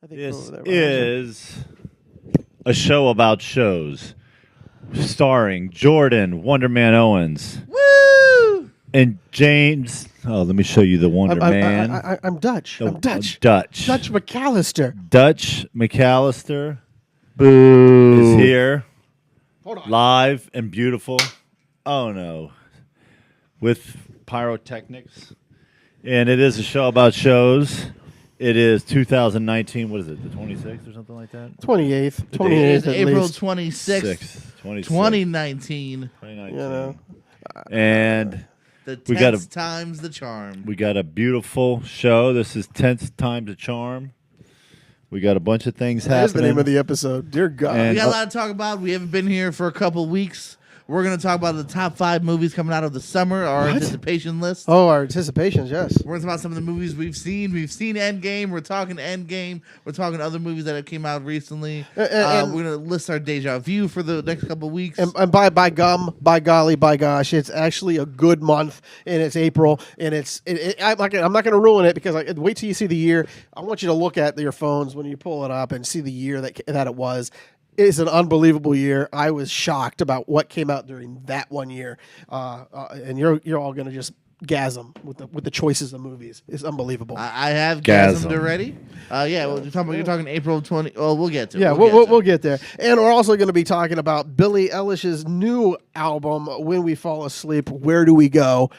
I think This that is a show about shows, starring Jordan Wonderman Owens Woo! and James. Oh, let me show you the Wonder Man. I'm Dutch. Oh, I'm Dutch. Dutch. Dutch McAllister. Dutch McAllister Boo. is here, Hold on. live and beautiful. Oh no, with pyrotechnics, and it is a show about shows. It is 2019. What is it? The 26th or something like that. 28th. It 28th is at April least. 26th, 26th. 2019. 2019. You know. And The We got 10th times the charm. we got a beautiful show. This is 10th Time to Charm. We got a bunch of things That is the happening. name of the episode. Dear God. And- We got a lot to talk about. We haven't been here for a couple weeks. We're going to talk about the top 5 movies coming out of the summer, our What? anticipation list. Oh, our anticipations, yes. We're going to talk about some of the movies we've seen. We've seen End Game. We're talking End Game. We're talking other movies that have came out recently. And- we're going to list our deja vu for the next couple weeks. And by gum, by golly, by gosh, it's actually a good month, and it's April, and I'm not going to ruin it because wait till you see the year. I want you to look at your phones when you pull it up and see the year that it was. It is an unbelievable year. I was shocked about what came out during that one year, and you're all going to just gasm with the choices of movies. It's unbelievable. I have Gasm. gasmed already. You're talking April 20. Oh, we'll get to it. Yeah, we'll get there. And we're also going to be talking about Billie Eilish's new album, When We Fall Asleep, Where Do We Go?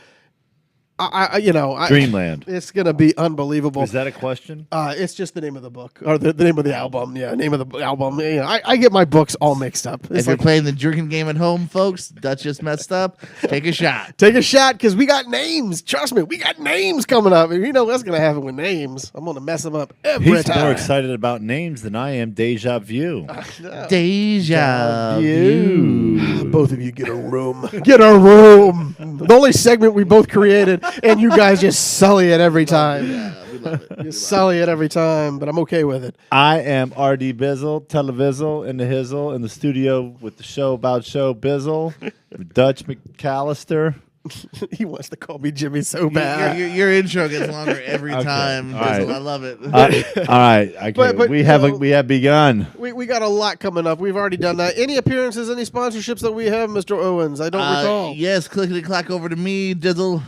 Dreamland. It's going to be unbelievable. Is that a question? It's just the name of the book, or the name of the album. Yeah, name of the album. Yeah, I get my books all mixed up. If It's you're like, playing the drinking game at home, folks, Dutch just messed up. Take a shot. take a shot because we got names. Trust me, we got names coming up. And you know what's going to happen with names. I'm going to mess them up every He's time. more excited about names than I am. Deja vu. Deja vu. Both of you get a room. Get a room. The only segment we both created, and you guys just sully it every time. We love it. You sully it every time, but I'm okay with it. I am RD Bizzle, Televizzle, in the Hizzle, in the studio with the show about show Bizzle, Dutch McAllister. He wants to call me Jimmy so bad. Your intro gets longer every Okay. time. All right. Bizzle. I love it. All right, okay. But, we you have know- we have begun. We got a lot coming up. We've already done that. Any appearances, any sponsorships that we have, Mr. Owens? I don't recall. Yes, clickety clack over to me, Dizzle.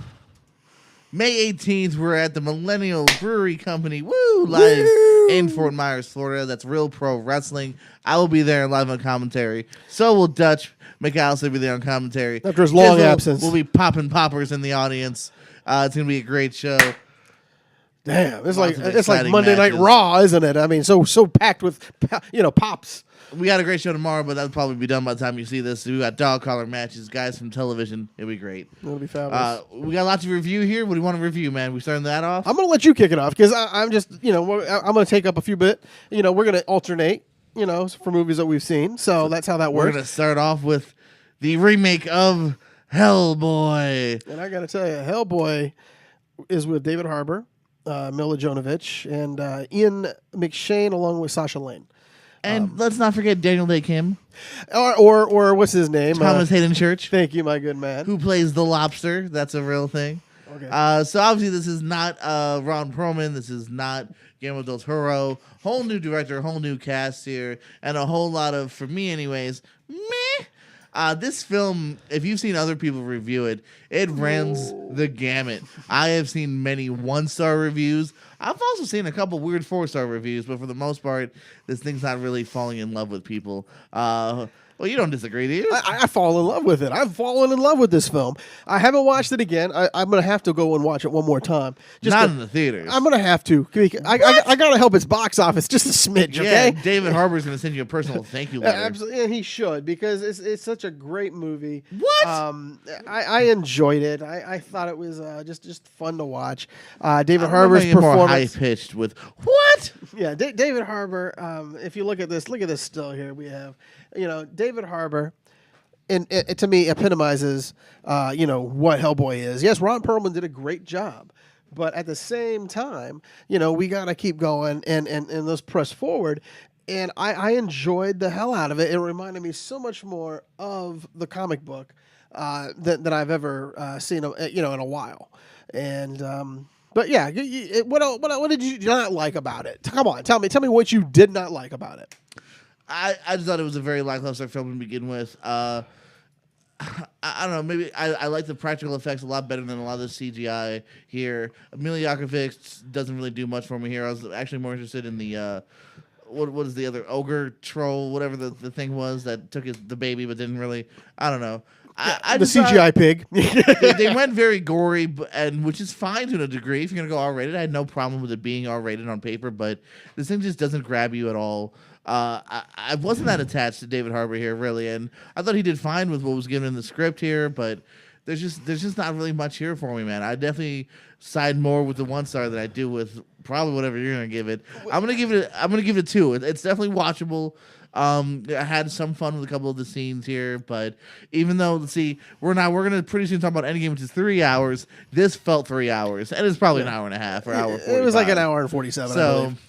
May 18th, we're at the Millennial Brewery Company. Woo! Live in Fort Myers, Florida. That's Real Pro Wrestling. I will be there live on commentary. So will Dutch McAllister be there on commentary. After his long Dizzle absence. We'll be popping poppers in the audience. It's going to be a great show. Damn, it's like of Monday exciting Night matches. Raw, isn't it? I mean, so packed with pops. We got a great show tomorrow, but that'll probably be done by the time you see this. We got dog collar matches, guys from television. It'll be great. It'll be fabulous. We got lots to review here. What do you want to review, man? We starting that off? I'm gonna let you kick it off because I'm just I'm gonna take up a few bit. We're gonna alternate. For movies that we've seen. So that's how that We're works. going to start off with the remake of Hellboy. And I got to tell you, Hellboy is with David Harbour, Mila Jovovich, and Ian McShane along with Sasha Lane. And let's not forget Daniel Day Kim, Or what's his name? Thomas Hayden Church, Thank you, my good man. who plays the lobster. That's a real thing. Okay. So obviously this is not Ron Perlman. This is not Guillermo del Toro. Whole new director, whole new cast here, and a whole lot of, for me anyways, meh. This film, if you've seen other people review it, it runs the gamut. I have seen many 1-star reviews. I've also seen a couple weird 4-star reviews, but for the most part, this thing's not really falling in love with people. Well, you don't disagree, do you? I fall in love with it. I've fallen in love with this film. I haven't watched it again. I'm going to have to go and watch it one more time. Not in the theaters. I'm going to have to. I got to help its box office just a smidge, yeah, okay? David Harbour's going to send you a personal thank you letter. Absolutely, and he should because it's such a great movie. What? I enjoyed it. I thought it was just fun to watch. David I Harbour's remember being more high performance. pitched with what? Yeah, David Harbour. If you look at this still here. We have, David Harbour, and it to me epitomizes, what Hellboy is. Yes, Ron Perlman did a great job, but at the same time, we got to keep going and let's press forward. And I enjoyed the hell out of it. It reminded me so much more of the comic book than I've ever seen, in a while. And But yeah, what did you not like about it? Come on, tell me what you did not like about it. I just thought it was a very lackluster film to begin with. I don't know. Maybe I like the practical effects a lot better than a lot of the CGI here. Emilia Jakovic doesn't really do much for me here. I was actually more interested in the what is the other ogre troll, whatever the thing was that took the baby, but didn't really. I don't know. I The just CGI pig. they went very gory, and which is fine to a degree. If you're gonna go R-rated, I had no problem with it being R-rated on paper, but this thing just doesn't grab you at all. I wasn't that attached to David Harbour here, really, and I thought he did fine with what was given in the script here, but there's just not really much here for me, man. I definitely side more with the 1 star than I do with probably whatever you're gonna give it. I'm gonna give it 2. It's definitely watchable. I had some fun with a couple of the scenes here, but even though we're gonna pretty soon talk about Endgame, which is 3 hours. This felt 3 hours, and it's probably an hour and a half or hour. 45. It was like an hour and 47. I So believe.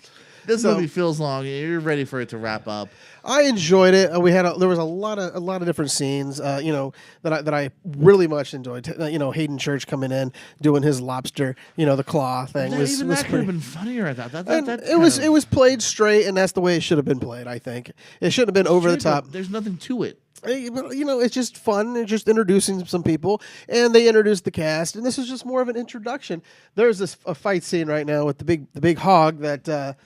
this movie feels long. You're ready for it to wrap up. I enjoyed it. There was a lot of different scenes, that I really much enjoyed. Hayden Church coming in doing his lobster, the claw thing That was could have pretty. been funnier. I thought And it was played straight, and that's the way it should have been played. I think it shouldn't have been over the top. There's nothing to it. But it's just fun. It's just introducing some people, and they introduced the cast, and this is just more of an introduction. There's a fight scene right now with the big hog that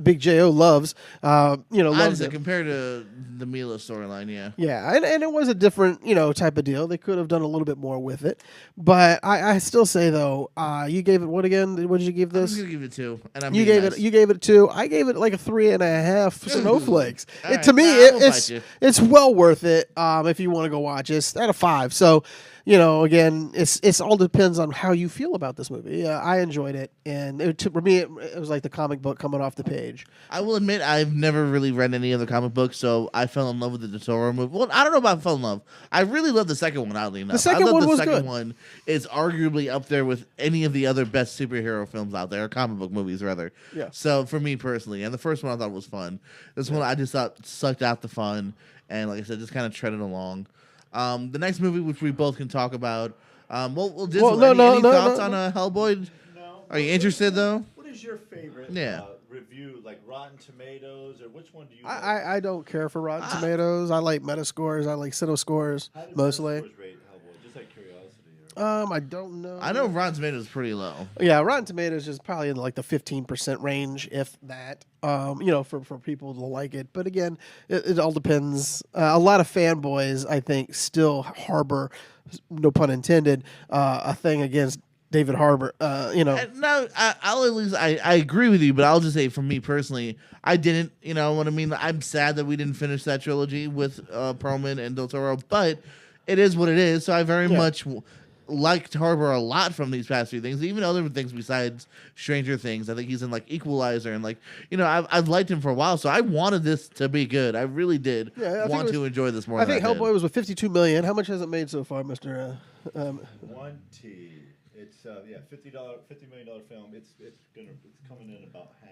Big Jo loves. Loves it. Compared to the Mila storyline, yeah. Yeah, and it was a different type of deal. They could have done a little bit more with it, but I still say though, you gave it what again? What did you give I'm this? just gonna give it 2, and I'm You being gave nice. it. You gave it 2. I gave it like a 3.5 snowflakes. All right, To me, I will bite you. it's well worth it. If you want to go watch it, it's out of 5. So, again, it's all depends on how you feel about this movie. I enjoyed it, and for me, it was like the comic book coming off the page. I will admit I've never really read any other comic books, so I fell in love with the Totoro movie. Well, I don't know about fell in love. I really love the second one, oddly enough. second I love one the was second good. one is arguably up there with any of the other best superhero films out there, or comic book movies rather. Yeah. So for me personally, and the first one I thought was fun. This one I just thought sucked out the fun, and like I said, just kind of treaded along. The next movie, which we both can talk about. Well, Dizzle, any thoughts on Hellboy? No. Are you interested though? What is your favorite review, like Rotten Tomatoes, or which one do you like? I don't care for Rotten Tomatoes. I like Metascores. I like Cine scores How does mostly. Metascores rate Hellboy? Just out of curiosity. I don't know. I know Rotten Tomatoes is pretty low. Yeah, Rotten Tomatoes is probably in like the 15% range, if that. For people to like it. But again, it all depends. A lot of fanboys, I think, still harbor, no pun intended, a thing against David Harbour. No, I'll at least I agree with you, but I'll just say for me personally, I didn't. You know what I mean? I'm sad that we didn't finish that trilogy with Perlman and Del Toro, but it is what it is. So I very much liked Harbour a lot from these past few things, even other things besides Stranger Things. I think he's in like Equalizer, and I've liked him for a while, so I wanted this to be good. I really did want to enjoy this more. I think Hellboy was with 52 million. How much has it made so far, Mr. 1T. It's $50 $50 million film. It's coming in about half.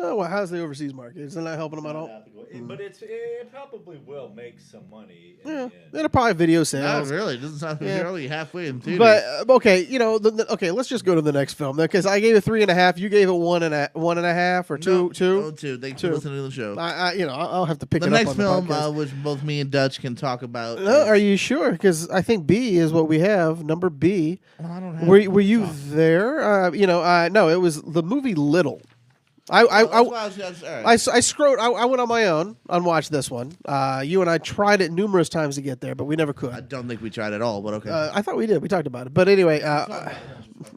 Oh, well, how's the overseas market? Isn't that helping them at all? But it probably will make some money. In Yeah, the end. it'll probably video Not sales. really. It doesn't sound like you're only halfway in theaters. But okay, okay. Let's just go to the next film because I gave it 3.5. You gave it 1.5 or two. No, 2. Thanks for 2. listening to the show. I'll have to pick The it up next on film, the podcast. which both me and Dutch can talk about. Are you sure? Because I think B is what we have. Number B. Well, I don't have Were you there? No, it was the movie Little. I scrolled. I went on my own and watched this one. You and I tried it numerous times to get there, but we never could. I don't think we tried at all, but okay. I thought we did. We talked about it. But anyway,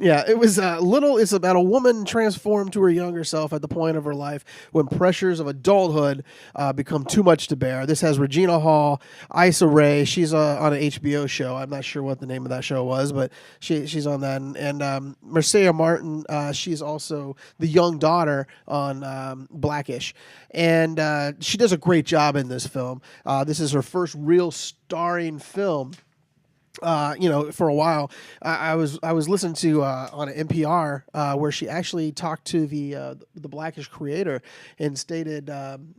yeah, it was Little is about a woman transformed to her younger self at the point of her life when pressures of adulthood become too much to bear. This has Regina Hall, Issa Rae. She's on an HBO show. I'm not sure what the name of that show was, but she's on that. And Marcia Martin, she's also the young daughter on Blackish. And she does a great job in this film. This is her first real starring film. For a while, I was listening to on an NPR where she actually talked to the Blackish creator and stated,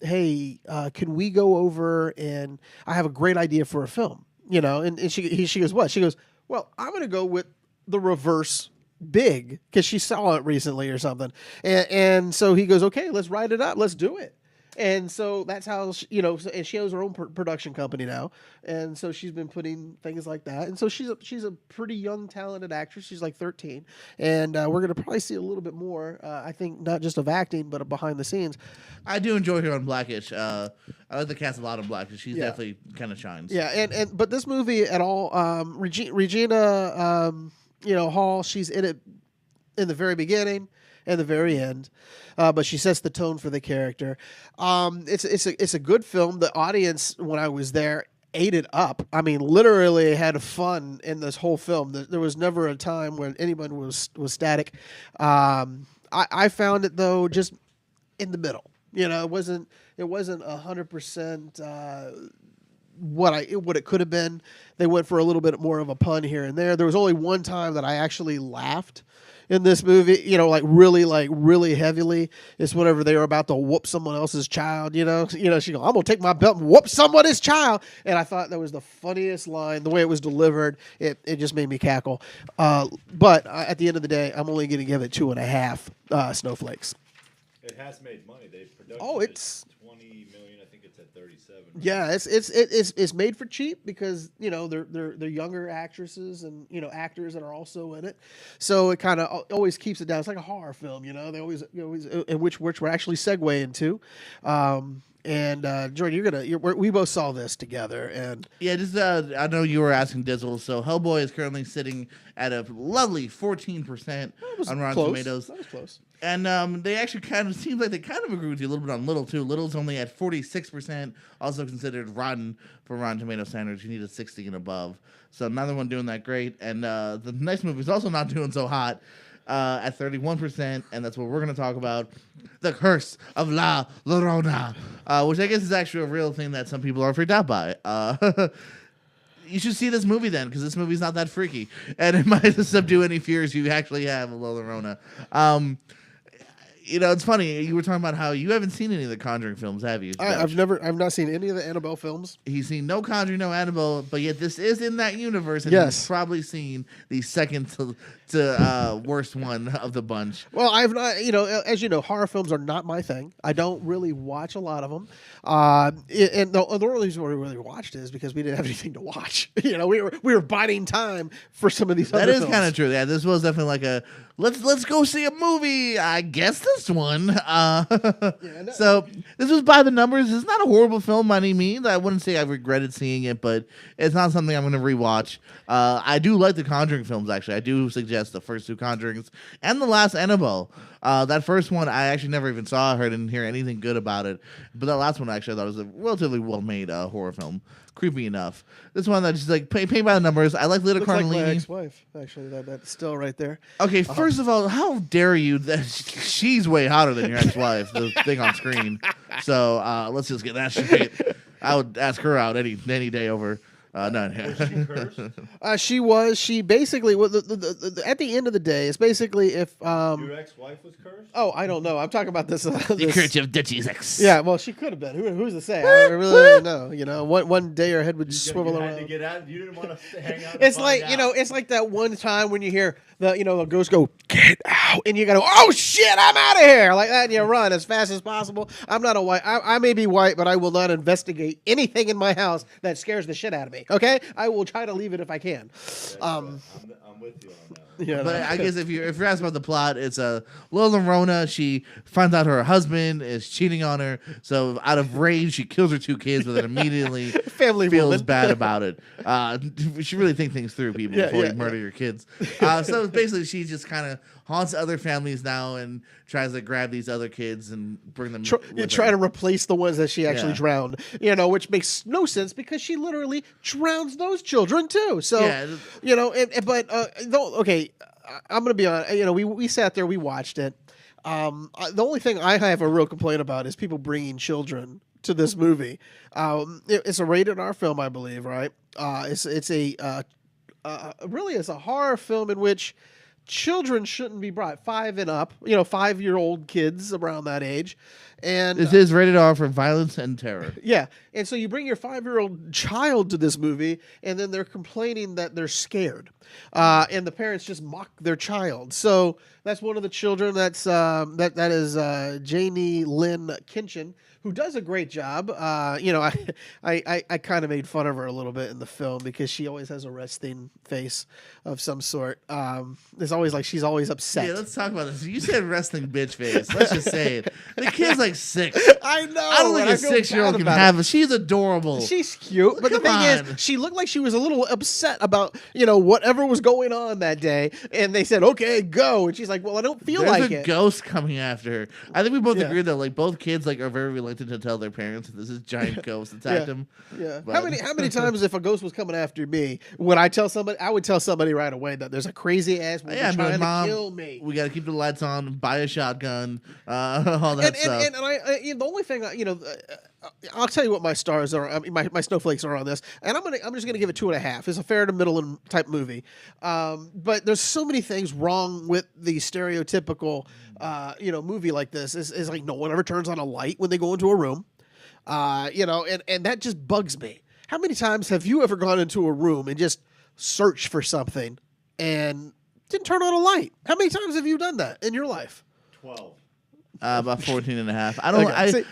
"Hey, can we go over and I have a great idea for a film." And she goes, "What?" She goes, "Well, I'm going to go with the reverse big because she saw it recently or something, and so he goes, okay, let's write it up, let's do it. And so that's how and she has her own production company now, and so she's been putting things like that. And so she's a pretty young, talented actress. She's like 13, and we're gonna probably see a little bit more. I think not just of acting, but of behind the scenes. I do enjoy her on Blackish. I like the cast a lot on Blackish. She's definitely kind of shines. Yeah, and but this movie at all, Regina, Hall, she's in it in the very beginning and the very end. But she sets the tone for the character. It's a good film. The audience, when I was there, ate it up. I mean, literally had fun in this whole film. There was never a time when anyone was static. I found it though just in the middle. It wasn't 100%. What it could have been. They went for a little bit more of a pun here and there. There was only one time that I actually laughed in this movie, really heavily. It's whenever they were about to whoop someone else's child, she goes, I'm gonna take my belt and whoop somebody's child. And I thought that was the funniest line. The way it was delivered, it just made me cackle. But at the end of the day, I'm only gonna give it 2.5 snowflakes. It has made money. It's 20 million. I think it's at 37. Yeah, it's made for cheap because they're younger actresses and actors that are also in it, so it kind of always keeps it down. It's like a horror film, they always in which we're actually segue into. And Jordan, we both saw this together, and just I know you were asking Dizzle. So Hellboy is currently sitting at a lovely 14% on Rotten Tomatoes. That was close. And they actually kind of seems like they kind of agree with you a little bit on Little too. Little's only at 46%, also considered rotten for Rotten Tomato standards. You need a 60 and above. So neither one doing that great. And the next movie is also not doing so hot at 31%, and that's what we're going to talk about: The Curse of La Llorona, which I guess is actually a real thing that some people are freaked out by. You should see this movie then, because this movie's not that freaky, and it might subdue any fears you actually have of La Llorona. It's funny. You were talking about how you haven't seen any of the Conjuring films, have you? I've not seen any of the Annabelle films. He's seen no Conjuring, no Annabelle, but yet this is in that universe, and yes, he's probably seen the second to worst one of the bunch. Well, I've not. As you know, horror films are not my thing. I don't really watch a lot of them. And the only reason we really watched it is because we didn't have anything to watch. We were biding time for some of these. That other is films. kind of true. Yeah, this was definitely like a let's go see a movie. I guess this one. So this was by the numbers. It's not a horrible film by any means. I wouldn't say I regretted seeing it, but it's not something I'm going to rewatch. I do like the Conjuring films. Actually, I do suggest the first two Conjurings and the last Annabelle. That first one I actually never even saw. I didn't hear anything good about it. But that last one actually I thought was a relatively well-made horror film. Creepy enough. This one that just like pay by the numbers. I like Lita Looks like my Cardellini. ex-wife, actually. That's still right there. Okay, first of all, how dare you? She's way hotter than your ex-wife. The thing on screen. So let's just get that straight. I would ask her out any day over. She basically at the end of the day, it's basically if your ex-wife was cursed. Oh, I don't know. I'm talking about this. The curse of Dutchie's ex. Yeah, well, she could have been. Who's to say? I really don't know. One day her head would swivel you around. Had to get out. You didn't want to hang out. It's like it's like that one time when you hear the ghost go, "Get out," and you gotta go, "Oh shit, I'm out of here!" like that, and you run as fast as possible. I'm not a white. I may be white, but I will not investigate anything in my house that scares the shit out of me. Okay, I will try to leave it if I can. I'm with you on that. Yeah, But I guess if you're asking about the plot, it's La Llorona. She finds out her husband is cheating on her, so out of rage, she kills her two kids, but then immediately Family feels woman. bad about it. You should really think things through, people, before you murder your kids. So basically, she just kind of haunts other families now and tries to grab these other kids and bring them. Try to replace the ones that she actually drowned. Which makes no sense because she literally drowns those children too. So okay. I'm gonna be honest. We sat there, we watched it. The only thing I have a real complaint about is people bringing children to this movie. It's a rated R film, I believe, right? It's a horror film in which children shouldn't be brought 5 and up, 5-year-old kids around that age. And This is rated R for violence and terror. yeah. And so you bring your 5-year-old child to this movie, and then they're complaining that they're scared. And the parents just mock their child. So that's one of the children. That is Janie Lynn Kinchin, who does a great job. I kind of made fun of her a little bit in the film because she always has a resting face of some sort. It's always like she's always upset. Yeah, let's talk about this. You said resting bitch face. Let's just say it. The kid's like 6. I know. I don't think and a I feel 6-year-old bad can about have it. it. She's adorable. She's cute, but the Come thing on. is, she looked like she was a little upset about whatever was going on that day, and they said, "Okay, go," and she's like, "Well, I don't feel There's like a it." ghost coming after her. I think we both Yeah. agree that like both kids like are very reluctant to tell their parents that this is giant ghost attacked Yeah. them. Yeah. But- How many times if a ghost was coming after me, would I tell somebody? I would tell somebody right away that there's a crazy ass woman Yeah, I'd be trying like, to Mom, kill me. we got to keep the lights on, buy a shotgun, all that stuff. And the only thing I'll tell you what my stars are. I mean, my snowflakes are on this, and I'm just gonna give it 2.5. It's a fair to middle type movie, but there's so many things wrong with the stereotypical movie like this. Is like no one ever turns on a light when they go into a room, and that just bugs me. How many times have you ever gone into a room and just searched for something and didn't turn on a light? How many times have you done that in your life? 12. About 14 and a half. I don't. Okay, see-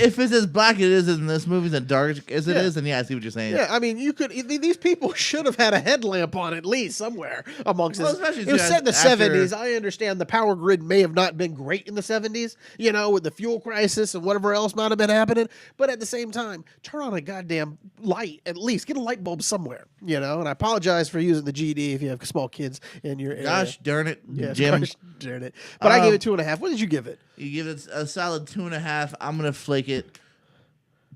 If it's as black as it is in this movie, and dark as it Yeah. is, then yeah, I see what you're saying. Yeah, I mean, you could. These people should have had a headlamp on at least somewhere amongst Well, this. especially It was too, set in the after- '70s. I understand the power grid may have not been great in the '70s, with the fuel crisis and whatever else might have been happening. But at the same time, turn on a goddamn light at least. Get a light bulb somewhere, And I apologize for using the GD if you have small kids in your area. Gosh darn it, yeah, Jim. gosh darn it. But I gave it 2.5. What did you give it? You give it a solid 2.5. I'm gonna flake it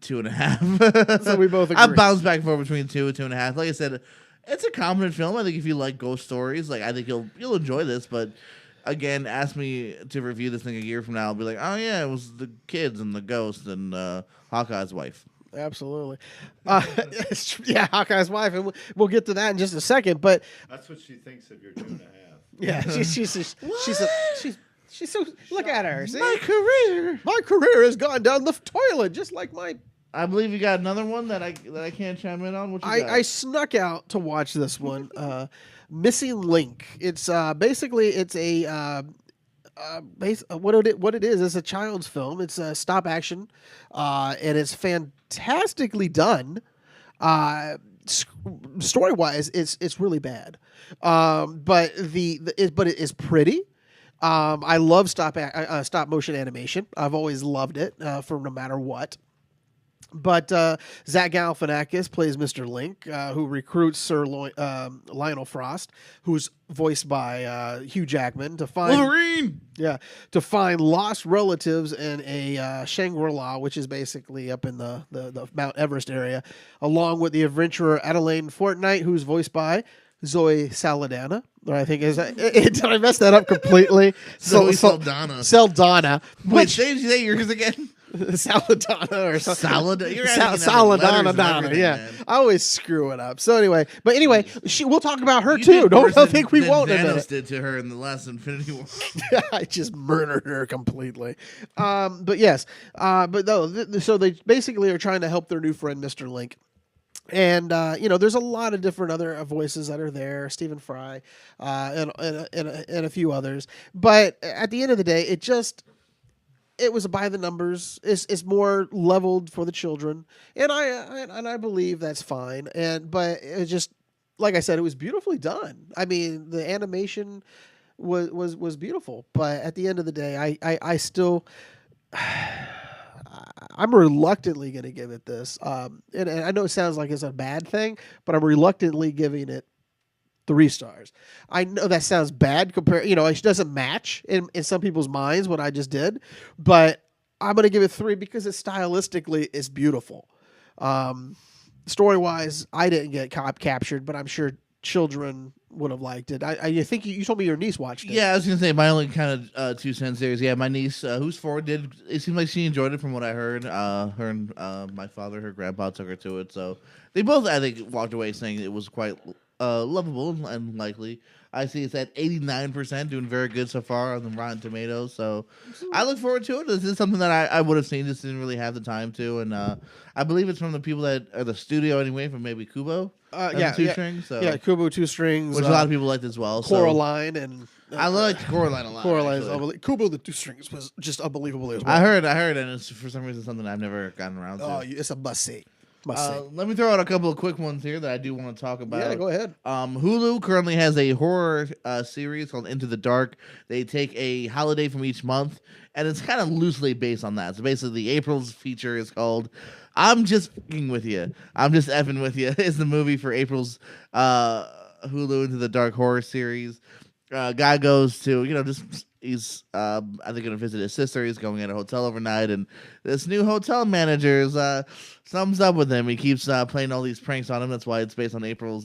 2.5. So we both I agree. bounce back and forth between 2 and 2.5. Like I said, it's a competent film. I think if you like ghost stories, like I think you'll enjoy this. But again, ask me to review this thing a year from now. I'll be like, oh yeah, it was the kids and the ghost and Hawkeye's wife. Absolutely. Yeah, Hawkeye's wife, and we'll get to that in just a second. But That's what she thinks of your 2.5. yeah, she's so look at her. See? My career. My career has gone down the toilet, just like my. I believe you got another one that I can't chime in on. What you got? I snuck out to watch this one. Missing Link. It's basically it's a what it is. It's a child's film. It's a stop action, and it's fantastically done. Story wise, it's really bad, but it is pretty. I love stop motion animation. I've always loved it for no matter what. But Zach Galifianakis plays Mr. Link, who recruits Sir Lionel Frost, who's voiced by Hugh Jackman, to find Wolverine. to find lost relatives in a Shangri-La, which is basically up in the Mount Everest area, along with the adventurer Adelaide Fortnite, who's voiced by Zoe Saldana. Or I think did I mess that up completely? Zoe Saldana. Saldana. Wait, Which say yours again. Saladana or something. You're Saladana Donna. Yeah, man. I always screw it up. So anyway, we'll talk about her You too. did Don't worse than- think we than won't. Thanos did to her in the last Infinity War. I just murdered her completely. But yes, but no. So they basically are trying to help their new friend, Mr. Link. And there's a lot of different other voices that are there, Stephen Fry, and a few others. But at the end of the day, it was by the numbers. It's more leveled for the children, and I believe that's fine. But it just, like I said, it was beautifully done. I mean, the animation was beautiful. But at the end of the day, I still. I'm reluctantly going to give it this. And I know it sounds like it's a bad thing, but I'm reluctantly giving it 3 stars. I know that sounds bad it doesn't match in some people's minds what I just did, but I'm going to give it 3 because stylistically it's beautiful. Story-wise, I didn't get captured, but I'm sure children would have liked it. I think you told me your niece watched it. Yeah, I was gonna say my only kind of 2 cents there is my niece, who's 4, did. It seemed like she enjoyed it from what I heard. Her and my father, her grandpa, took her to it, so they both, I think, walked away saying it was quite lovable and likely. I see it's at 89%, doing very good so far on the Rotten Tomatoes. So I look forward to it. This is something that I would have seen, just didn't really have the time to. And I believe it's from the people that are the studio anyway, from maybe Kubo. Two strings. So yeah, Kubo 2 strings, which a lot of people liked as well. Coraline and I liked Coraline a lot. Coraline is unbelievable. Kubo the 2 strings was just unbelievable as well. I heard, and it's for some reason something I've never gotten around to. Oh, it's a must see. Let me throw out a couple of quick ones here that I do want to talk about. Yeah, go ahead. Hulu currently has a horror series called Into the Dark. They take a holiday from each month, and it's kind of loosely based on that. So basically, the April's feature is called "I'm Just F***ing With You." I'm just effing with you. Is the movie for April's Hulu Into the Dark horror series. Guy goes to he's I think going to visit his sister. He's going at a hotel overnight, and this new hotel manager's thumbs up with him. He keeps playing all these pranks on him. That's why it's based on April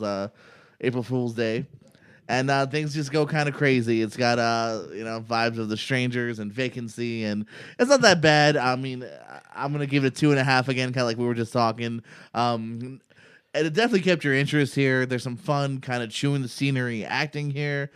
Fool's Day, and things just go kind of crazy. It's got vibes of The Strangers and Vacancy, and it's not that bad. I mean, I'm gonna give it a 2.5 again, kind of like we were just talking. And it definitely kept your interest here. There's some fun kind of chewing the scenery acting here.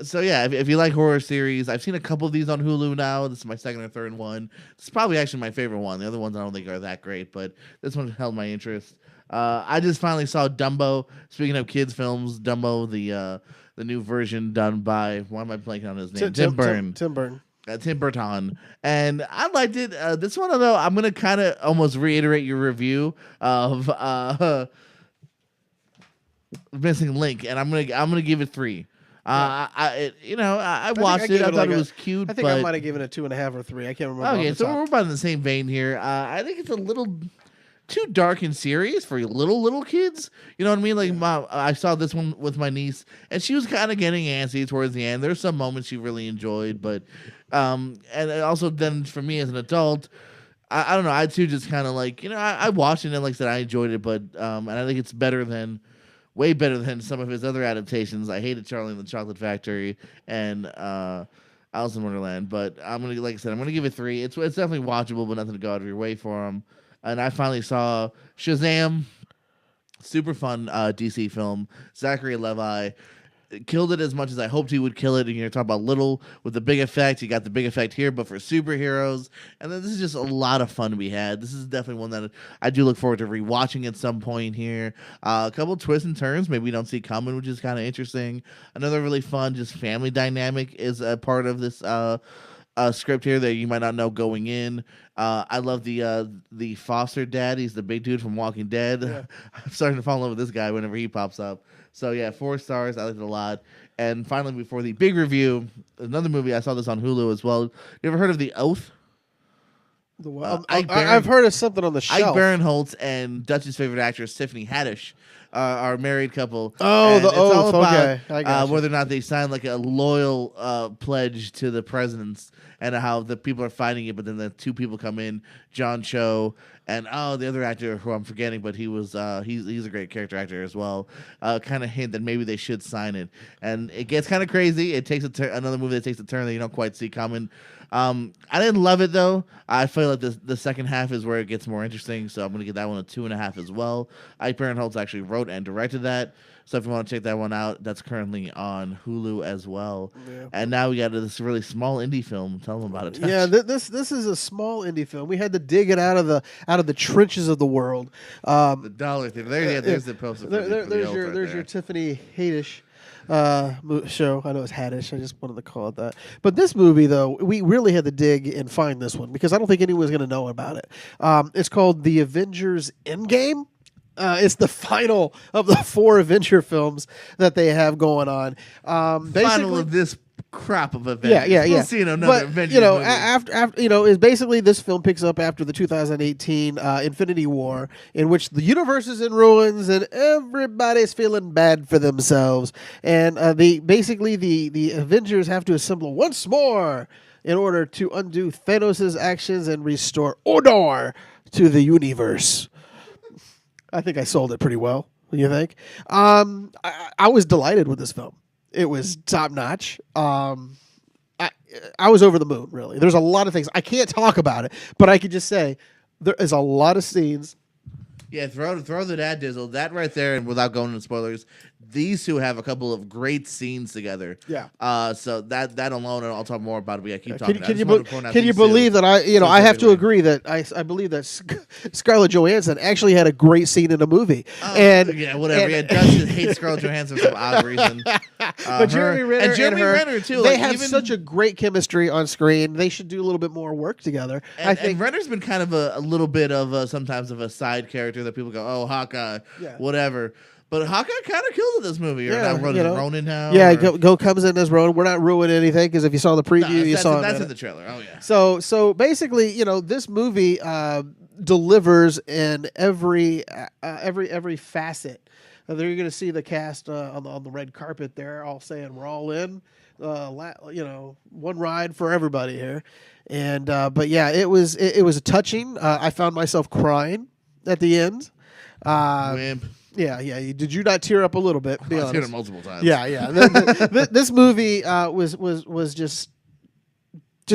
So yeah, if you like horror series, I've seen a couple of these on Hulu now. This is my second or third one. This is probably actually my favorite one. The other ones I don't think are that great, but this one held my interest. I just finally saw Dumbo. Speaking of kids films, Dumbo, the new version done by, why am I blanking on his name? Tim Burton. Tim Burton. And I liked it. This one, though, I'm going to kind of almost reiterate your review of Missing Link, and I'm gonna give it 3. I watched it. I thought it was cute. I think I might have given it 2.5 or 3. I can't remember. Okay, so we're about in the same vein here. I think it's a little too dark and serious for little kids. You know what I mean? Like, I saw this one with my niece, and she was kind of getting antsy towards the end. There's some moments she really enjoyed, but and also then for me as an adult, I don't know. I too just kind of like I watched it and like I said I enjoyed it, but and I think it's way better than some of his other adaptations. I hated Charlie and the Chocolate Factory and Alice in Wonderland, but I'm gonna give it 3. It's definitely watchable, but nothing to go out of your way for him. And I finally saw Shazam, super fun DC film. Zachary Levi killed it as much as I hoped he would kill it. And you're talking about little with the big effect. You got the big effect here, but for superheroes. And then this is just a lot of fun to be had. This is definitely one that I do look forward to rewatching at some point here. A couple twists and turns maybe we don't see coming, which is kind of interesting. Another really fun just family dynamic is a part of this script here that you might not know going in. I love the foster dad. He's the big dude from Walking Dead. Yeah. I'm starting to fall in love with this guy whenever he pops up. So yeah, 4 stars. I liked it a lot. And finally, before the big review, another movie, I saw this on Hulu as well. You ever heard of The Oath? The what? I've heard of something on the shelf. Ike Barinholtz and Dutch's favorite actress Tiffany Haddish are a married couple. Oh, The Oath. Okay, I got whether or not they sign like a loyal pledge to the presidents, and how the people are fighting it, but then the 2 people come in, John Cho and the other actor who I'm forgetting, but he was he's a great character actor as well. Kind of hint that maybe they should sign it, and it gets kind of crazy. It takes another movie that takes a turn that you don't quite see coming. I didn't love it though. I feel like the second half is where it gets more interesting, so I'm gonna give that one a 2.5 as well. Ike Barinholtz actually wrote and directed that, so if you want to check that one out, that's currently on Hulu as well. Yeah. And now we got this really small indie film. Tell them about it. Yeah, this is a small indie film. We had to dig it out of the trenches of the world. The Dollar Theater. There's the poster. There's your Tiffany Haddish show. I know it's Haddish. I just wanted to call it that. But this movie, though, we really had to dig and find this one because I don't think anyone's going to know about it. It's called The Avengers End Game. It's the final of the 4 Avenger films that they have going on. Final of this crap of Avengers. Yeah. We'll see another Avengers movie. After is basically this film picks up after the 2018 Infinity War, in which the universe is in ruins and everybody's feeling bad for themselves, and the Avengers have to assemble once more in order to undo Thanos' actions and restore order to the universe. I think I sold it pretty well. What do you think? I was delighted with this film. It was top notch. I was over the moon, really. There's a lot of things. I can't talk about it, but I could just say there is a lot of scenes Yeah, throw the dad dizzle. That right there, and without going into spoilers, these two have a couple of great scenes together. Yeah. So that alone, and I'll talk more about it. But yeah, keep talking. Can you believe that I have to agree that I believe that Scarlett Johansson actually had a great scene in a movie. And yeah, whatever. Yeah, Dustin hates Scarlett Johansson for some odd reason. But Jeremy Renner too. They have such a great chemistry on screen. They should do a little bit more work together. I think and Renner's been kind of a little bit of sometimes of a side character that people go, oh, Hawkeye, whatever. But Hawkeye kind of killed it this movie. Yeah, Ronin now. Yeah, Go comes in as Ronin. We're not ruining anything because if you saw the preview, you saw that's in the trailer. Oh yeah. So basically, this movie delivers in every facet. There you're going to see the cast on the red carpet there, all saying we're all in. One ride for everybody here, and but yeah, it was touching. I found myself crying at the end. Wimp. Yeah. Did you not tear up a little bit? I teared up multiple times. Yeah. This movie was just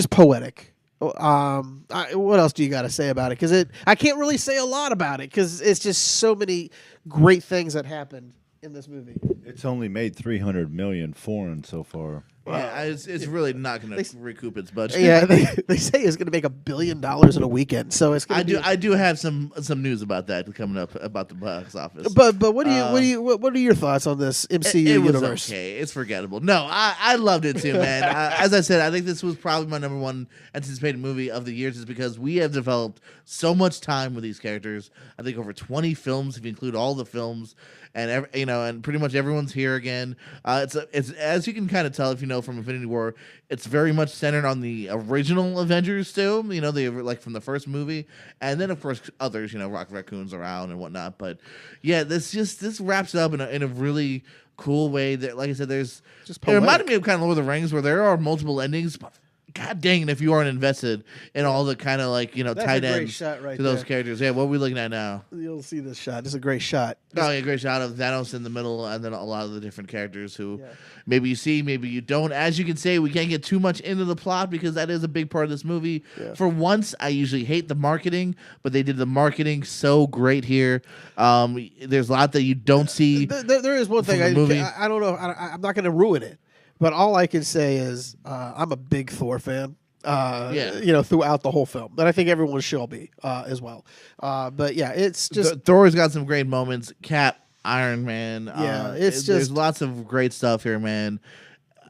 poetic. What else do you got to say about it? Because I can't really say a lot about it because it's just so many great things that happened in this movie. It's only made 300 million foreign so far. Yeah, it's really not going to recoup its budget. Yeah, they say it's going to make $1 billion in a weekend. So it's. I do have some news about that coming up about the box office. But what are your thoughts on this MCU universe? Okay, it's forgettable. No, I loved it too, man. As I said, I think this was probably my number one anticipated movie of the years, is because we have developed so much time with these characters. I think over 20 films, if you include all the films. And and pretty much everyone's here again. It's as you can kind of tell if you know from Infinity War, it's very much centered on the original Avengers too. They like from the first movie, and then of course others. Rocket Raccoon's around and whatnot. But yeah, this wraps it up in a really cool way. That, like I said, it reminded me of kind of Lord of the Rings, where there are multiple endings, but God dang it, if you aren't invested in all the kind of tight ends to those characters. Yeah, what are we looking at now? You'll see this shot. This is a great shot. Great shot of Thanos in the middle, and then a lot of the different characters who maybe you see, maybe you don't. As you can say, we can't get too much into the plot because that is a big part of this movie. Yeah. For once, I usually hate the marketing, but they did the marketing so great here. There's a lot that you don't see. There is one thing I don't know. I'm not going to ruin it. But all I can say is I'm a big Thor fan. Throughout the whole film, and I think everyone should be as well. But yeah, it's just Thor's got some great moments. Cap, Iron Man. There's lots of great stuff here, man.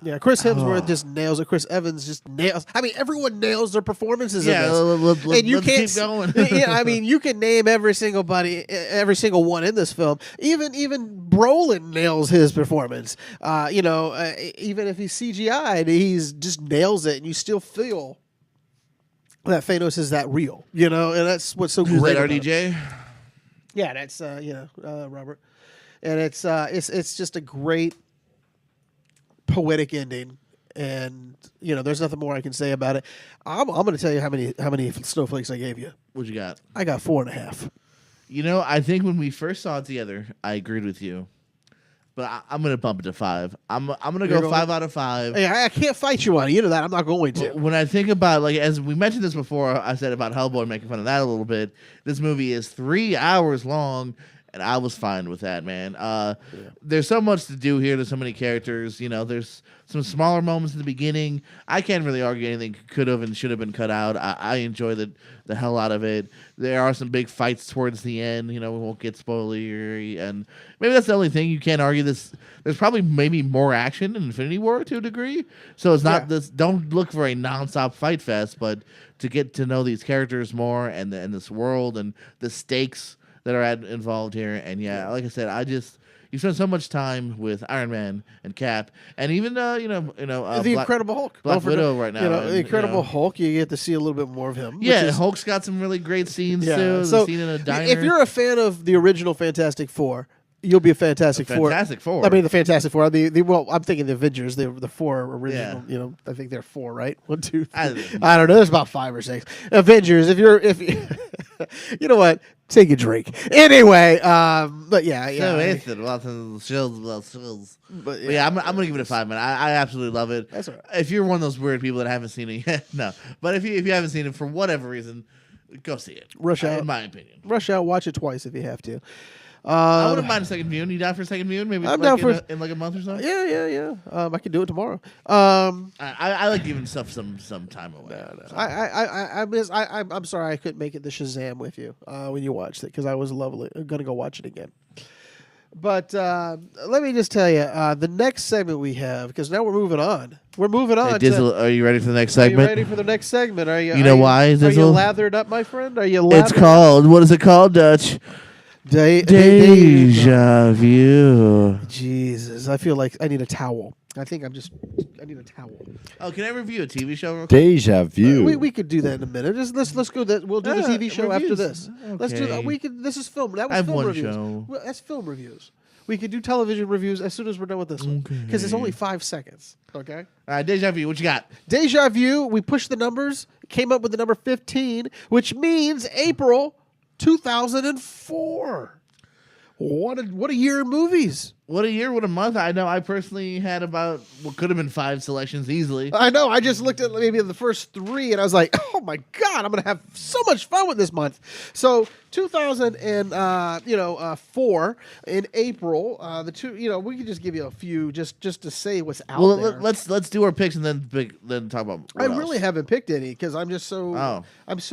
Yeah, Chris Hemsworth just nails it. Chris Evans just nails. I mean, everyone nails their performances. Yeah, in this. And you can't keep going. I mean, you can name every single one in this film. Even Brolin nails his performance. Even if he's CGI'd, he's just nails it, and you still feel that Thanos is that real. And that's what's so great. That RDJ? Yeah, that's Robert, and it's just a great poetic ending, and there's nothing more I can say about it. I'm going to tell you how many snowflakes I gave you. What you got? I got 4.5. I think when we first saw it together, I agreed with you, but I'm going to bump it to 5. I'm going to go 5 out of 5. Hey, I can't fight you on it. You know that. I'm not going to. When I think about, as we mentioned this before, I said about Hellboy, making fun of that a little bit. This movie is 3 hours long. And I was fine with that, man. There's so much to do here. There's so many characters. There's some smaller moments in the beginning. I can't really argue anything could have and should have been cut out. I enjoy the hell out of it. There are some big fights towards the end. We won't get spoilery. And maybe that's the only thing you can't argue. There's probably maybe more action in Infinity War to a degree. So it's not this. Don't look for a nonstop fight fest, but to get to know these characters more and this world and the stakes that are involved here. And like I said, you spend so much time with Iron Man and Cap, and even the Incredible Hulk, Black Widow right now. The Incredible Hulk, you get to see a little bit more of him. Yeah, Hulk's got some really great scenes too. So the scene in a diner. If you're a fan of the original Fantastic Four, you'll be a Fantastic Four. Fantastic Four. I mean, the Fantastic Four. Well, I'm thinking the Avengers. The 4 original. Yeah. I think they're 4, right? 1, 2. 3. I don't know. There's about 5 or 6 Avengers. If you know what, take a drink. Anyway, but yeah. But yeah, I'm gonna give it a 5, man. I absolutely love it. That's all right. If you're one of those weird people that haven't seen it yet, no. But if you haven't seen it for whatever reason, Go see it. Rush Hour. In my opinion. Rush out. Watch it twice if you have to. I wouldn't mind a second viewing. You down for a second viewing? Maybe I'm like down in like a month or so? Yeah. I could do it tomorrow. I like giving stuff some time away. No. I'm sorry I couldn't make it the Shazam with you when you watched it because I was gonna go watch it again. But let me just tell you, the next segment we have, because now we're moving on. We're moving on. Hey, Dizzle, are you ready for the next Are you segment? ready for the next segment? Are you? You know why, Are you Dizzle? lathered up, my friend? Are you lathered? It's called, what is it called, Dutch? Deja vu. Jesus, I feel like I need a towel. I need a towel. Oh, can I review a TV show real quick? Deja vu. We could do that in a minute. Just let's go. We'll do the TV show after reviews. this. Let's do that. Okay. This is film. That was I have film one reviews. show. Well, that's film reviews. We could do television reviews as soon as we're done with this one because it's only 5 seconds. Okay. All right, Deja vu, what you got? Deja vu. We pushed the numbers. Came up with the number 15, which means April 2004. What a year in movies. What a year, what a month. I know I personally had about what could have been 5 selections easily. I know. I just looked at maybe the first 3 and I was like, oh my God, I'm going to have so much fun with this month. So 2004 in April, the two, we could just give you a few just to say what's out there. Let's do our picks and then talk about what else. Really haven't picked any because I'm just so Oh.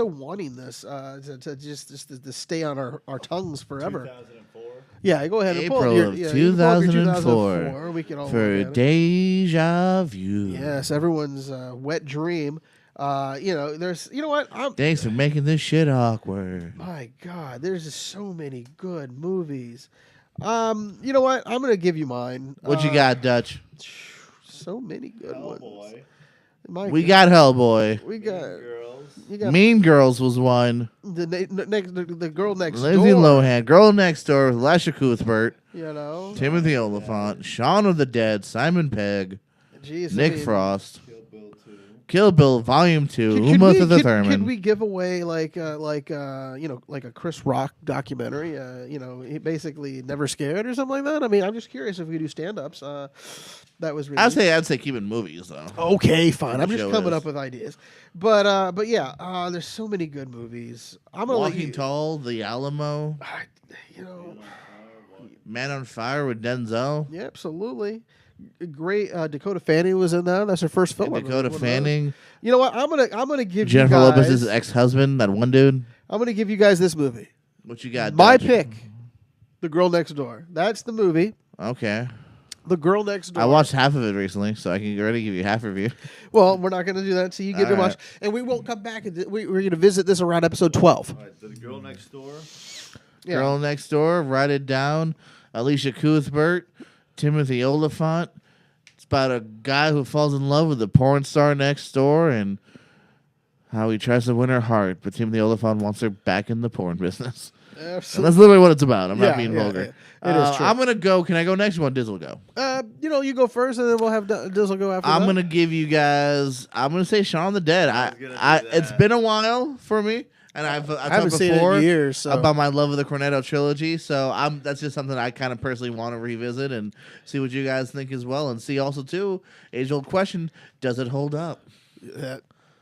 wanting this to just stay on our tongues forever. 2004. Yeah, go ahead and pull April up of you can pull up your 2004 We can all for look at it. Deja vu. Yes, everyone's wet dream. There's, you know what? Thanks for making this shit awkward. My God, there's just so many good movies. You know what? I'm gonna give you mine. What you got, Dutch? So many good ones. Boy. We got Hellboy. We got. Girls. You got Mean Girls was one. the girl next Lindsay door. Lohan. Girl Next Door. Lasha Cuthbert. You know. Timothy Oliphant. Shaun of the Dead. Simon Pegg. Jeez, Nick I mean, Frost. Kill Bill 2. Kill Bill Volume 2. Could Uma we, Thurman. could we give away like a Chris Rock documentary? He basically Never Scared or something like that. I mean, I'm just curious if we could do stand-ups. That was really I'd say keep it movies though. okay. Fine, I'm The just show coming is. up with ideas. But yeah, there's so many good movies. I'm gonna let Walking you, Tall, The Alamo, you know, Man on Fire with Denzel, yeah, absolutely. Great. Dakota Fanning was in that. That's her first film. and Dakota Fanning, You know what? I'm gonna give Jennifer you guys. Lopez's ex-husband, that one dude. I'm gonna give you guys this movie. What you got? My Dutch? pick, The Girl Next Door. That's the movie. Okay, The Girl Next Door. I watched half of it recently, so I can already give you half review. Well, we're not going to do that until you get All to watch, right. and we won't come back. We're going to visit this around episode 12. All right, so the girl next door. Yeah. Girl Next Door, write it down. Alicia Cuthbert, Timothy Oliphant. It's about a guy who falls in love with the porn star next door and how he tries to win her heart, but Timothy Oliphant wants her back in the porn business. And Absolutely. that's literally what it's about. I'm Yeah, not being yeah, vulgar. yeah. It is true. I'm gonna go. Can I go next? One Dizzle go. You go first, and then we'll have Dizzle go after I'm that. gonna give you guys. I'm gonna say Shaun of the Dead. I was gonna do It's that. been a while for me, and I've haven't talked seen it before in years. So. about my love of the Cornetto trilogy. So that's just something I kind of personally want to revisit and see what you guys think as well, and see also too age old question: does it hold up?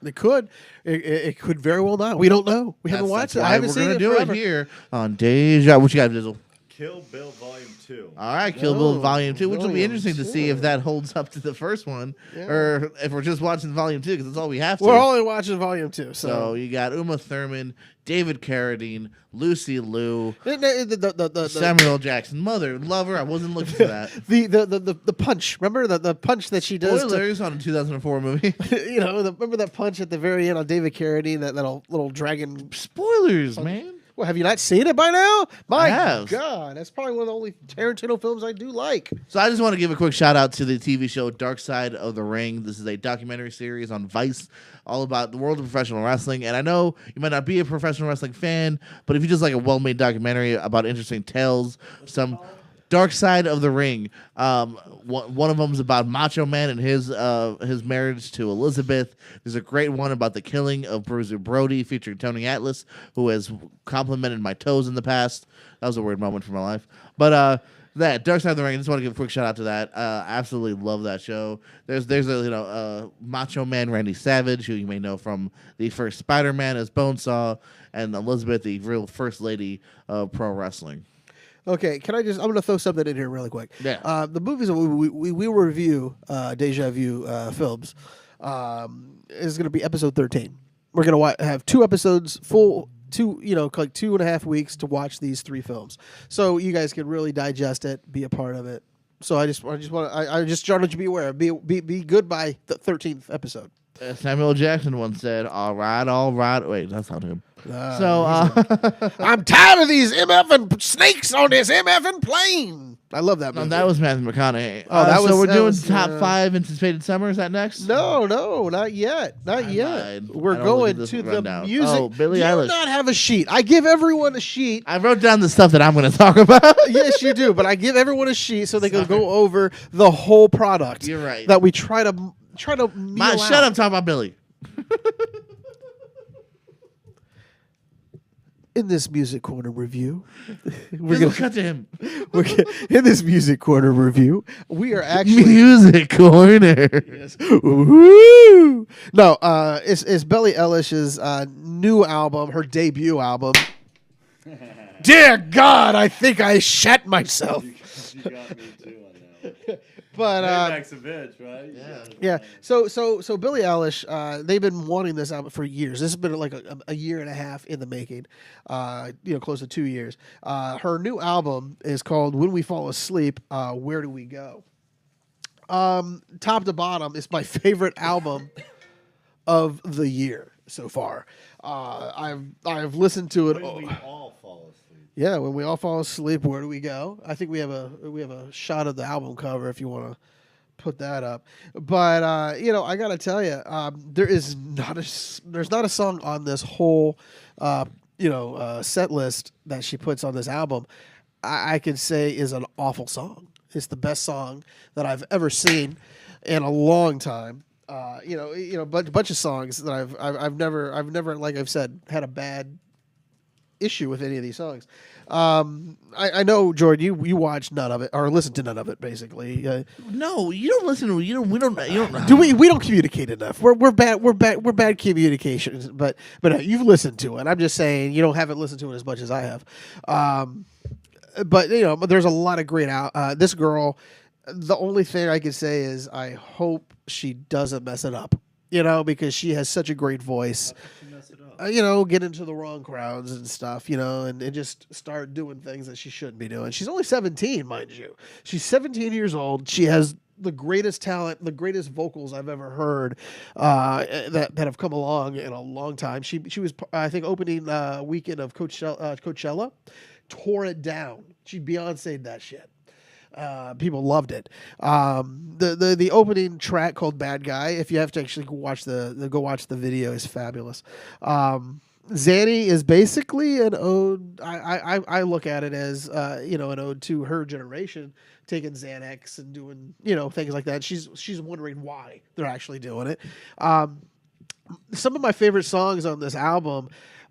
It could. It could very well not. We don't know. We haven't watched it. I haven't seen it We're gonna forever. do it here on Deja. What you got, Dizzle? Kill Bill Volume 2. All right, Kill Oh, Bill Volume 2, which will be Volume interesting to see 2. if that holds up to the first one, Yeah. or if we're just watching Volume 2 because that's all we have to. We're only watching volume 2. So So, you got Uma Thurman, David Carradine, Lucy Liu, the Samuel L. Jackson, mother, lover. I wasn't looking for that. the punch. Remember the punch that she does. Spoilers on a 2004 movie. Remember that punch at the very end on David Carradine, that little dragon. Spoilers, man. Well, have you not seen it by now? My have. God, that's probably one of the only Tarantino films I do like. So I just want to give a quick shout out to the TV show Dark Side of the Ring. This is a documentary series on Vice, all about the world of professional wrestling. And I know you might not be a professional wrestling fan, but if you just like a well-made documentary about interesting tales, some Dark Side of the Ring. One of them is about Macho Man and his marriage to Elizabeth. There's a great one about the killing of Bruiser Brody, featuring Tony Atlas, who has complimented my toes in the past. That was a weird moment for my life. But That Dark Side of the Ring. I just want to give a quick shout out to that. Absolutely love that show. There's a Macho Man Randy Savage, who you may know from the first Spider-Man as Bonesaw, and Elizabeth, the real first lady of pro wrestling. Okay, I'm going to throw something in here really quick. Yeah. The movies that we review, Deja Vu films, is going to be episode 13. We're going to have 2 episodes full. Like 2.5 weeks to watch these 3 films, so you guys can really digest it, be a part of it. So I just wanted you to be aware. Be good by the 13th episode. Samuel Jackson once said, "All right." Wait, that's not him. I'm tired of these MFing snakes on this MFing plane. I love that movie. No, that was Matthew McConaughey. So we're doing top 5 anticipated summer. Is that next? No, not yet. Not yet. We're going to the music. Oh, Billie Do Eilish. you not have a sheet? I give everyone a sheet. I wrote down the stuff that I'm going to talk about. Yes, you do. But I give everyone a sheet so they can go over the whole product. You're right. That we try to shut up, talk about Billy. In this music corner review, we're going to cut to him. In this music corner review, we are actually music corner. Yes. Woo! No, it's Billie Eilish's new album, her debut album. Dear God, I think I shat myself. You got me too on that. But Max a bitch, right? Yeah. So Billie Eilish, they've been wanting this album for years. This has been like a year and a half in the making. Close to 2 years. Her new album is called "When We Fall Asleep, Where Do We Go?" Top to bottom, it's my favorite album of the year so far. I've listened to it. When we all fall asleep. Yeah, when we all fall asleep, where do we go? I think we have a shot of the album cover if you want to put that up. But I gotta tell you, there's not a song on this whole set list that she puts on this album I could say is an awful song. It's the best song that I've ever seen in a long time. Bunch of songs that I've never, like I've said, had a bad issue with any of these songs. I know, Jordan, you watched none of it or listened to none of it, basically. No, you don't listen to. You don't. Do we? We don't communicate enough. We're bad communications. But you've listened to it. I'm just saying you haven't listened to it as much as I have. But there's a lot of great out. This girl. The only thing I can say is I hope she doesn't mess it up. Because she has such a great voice. Get into the wrong crowds and stuff, and just start doing things that she shouldn't be doing. She's only 17, mind you. She's 17 years old. She has the greatest talent, the greatest vocals I've ever heard that have come along in a long time. She was, I think, opening weekend of Coachella, tore it down. She Beyonce'd that shit. People loved it. The opening track called "Bad Guy," if you have to actually go watch the video, is fabulous. Zanny is basically an ode. I look at it as an ode to her generation, taking Xanax and doing things like that. She's wondering why they're actually doing it. Some of my favorite songs on this album,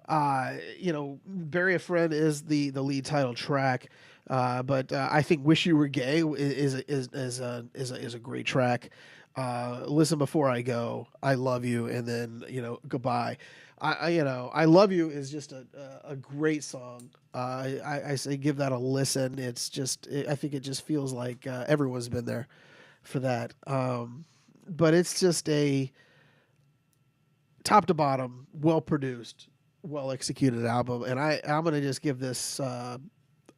"Bury a Friend" is the lead title track. But I think "Wish You Were Gay" is a great track. "Listen Before I Go," "I Love You," and then "Goodbye." I Love You is just a great song. I say give that a listen. It's just I think it just feels like everyone's been there for that. But it's just a top to bottom, well produced, well executed album, and I'm gonna just give this a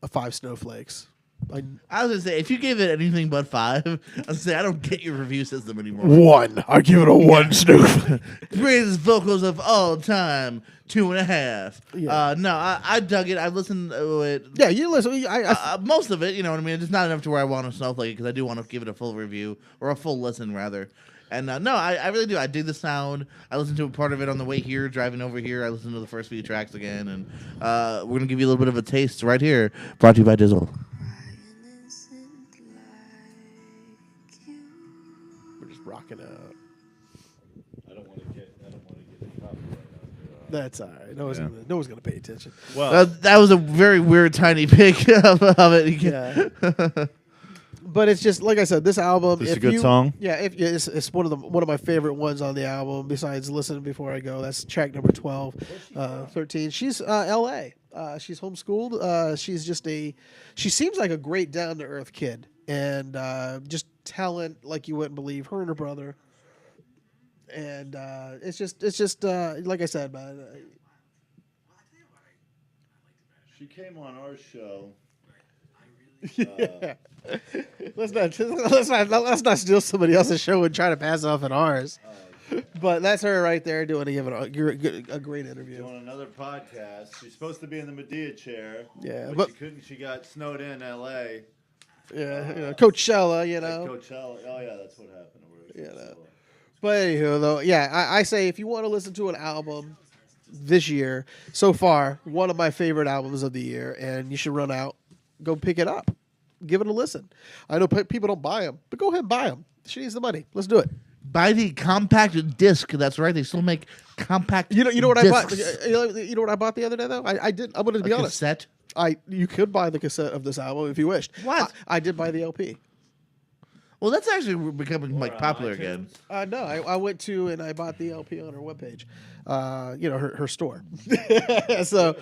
5 snowflakes. I was gonna say, if you gave it anything but 5, I was gonna say I don't get your review system anymore. 1. I give it a 1 snowflake. Greatest vocals of all time, 2.5. Yeah. No, I dug it. I listened to it. Yeah, you listen. Most of it, you know what I mean. It's not enough to where I want a snowflake because I do want to give it a full review or a full listen rather. And no, I really do. I dig the sound. I listened to a part of it on the way here, driving over here. I listened to the first few tracks again, and we're gonna give you a little bit of a taste right here. Brought to you by Dizzle. We're just rocking out. I don't want to get copyright That's all right. No one's gonna pay attention. Well, That was a very weird tiny pic of it. Yeah. But it's just like I said, this album. This is a good song? Yeah, it's one of my favorite ones on the album. Besides "Listen Before I Go," that's track number 12, 13. She's L.A. She's homeschooled. She seems like a great down to earth kid, and just talent like you wouldn't believe. Her and her brother, and it's just like I said, man. she came on our show. Yeah. Let's not steal somebody else's show and try to pass off at ours. But that's her right there giving a great interview. Doing another podcast. She's supposed to be in the Medea chair. Yeah, but she couldn't. She got snowed in L.A. Yeah, Coachella, Coachella. Oh yeah, that's what happened. But anywho, though, yeah, I say if you want to listen to an album this year, so far, one of my favorite albums of the year, and you should run out, go pick it up. Give it a listen. I know people don't buy them, but go ahead and buy them. She needs the money. Let's do it. Buy the compact disc. That's right. They still make compact. You know what discs. I bought? You know what I bought the other day though? I did. I'm going to be honest. Cassette. You could buy the cassette of this album if you wished. What? I did buy the LP. Well, that's actually becoming popular again. No, I went to and I bought the LP on her webpage. Her store. so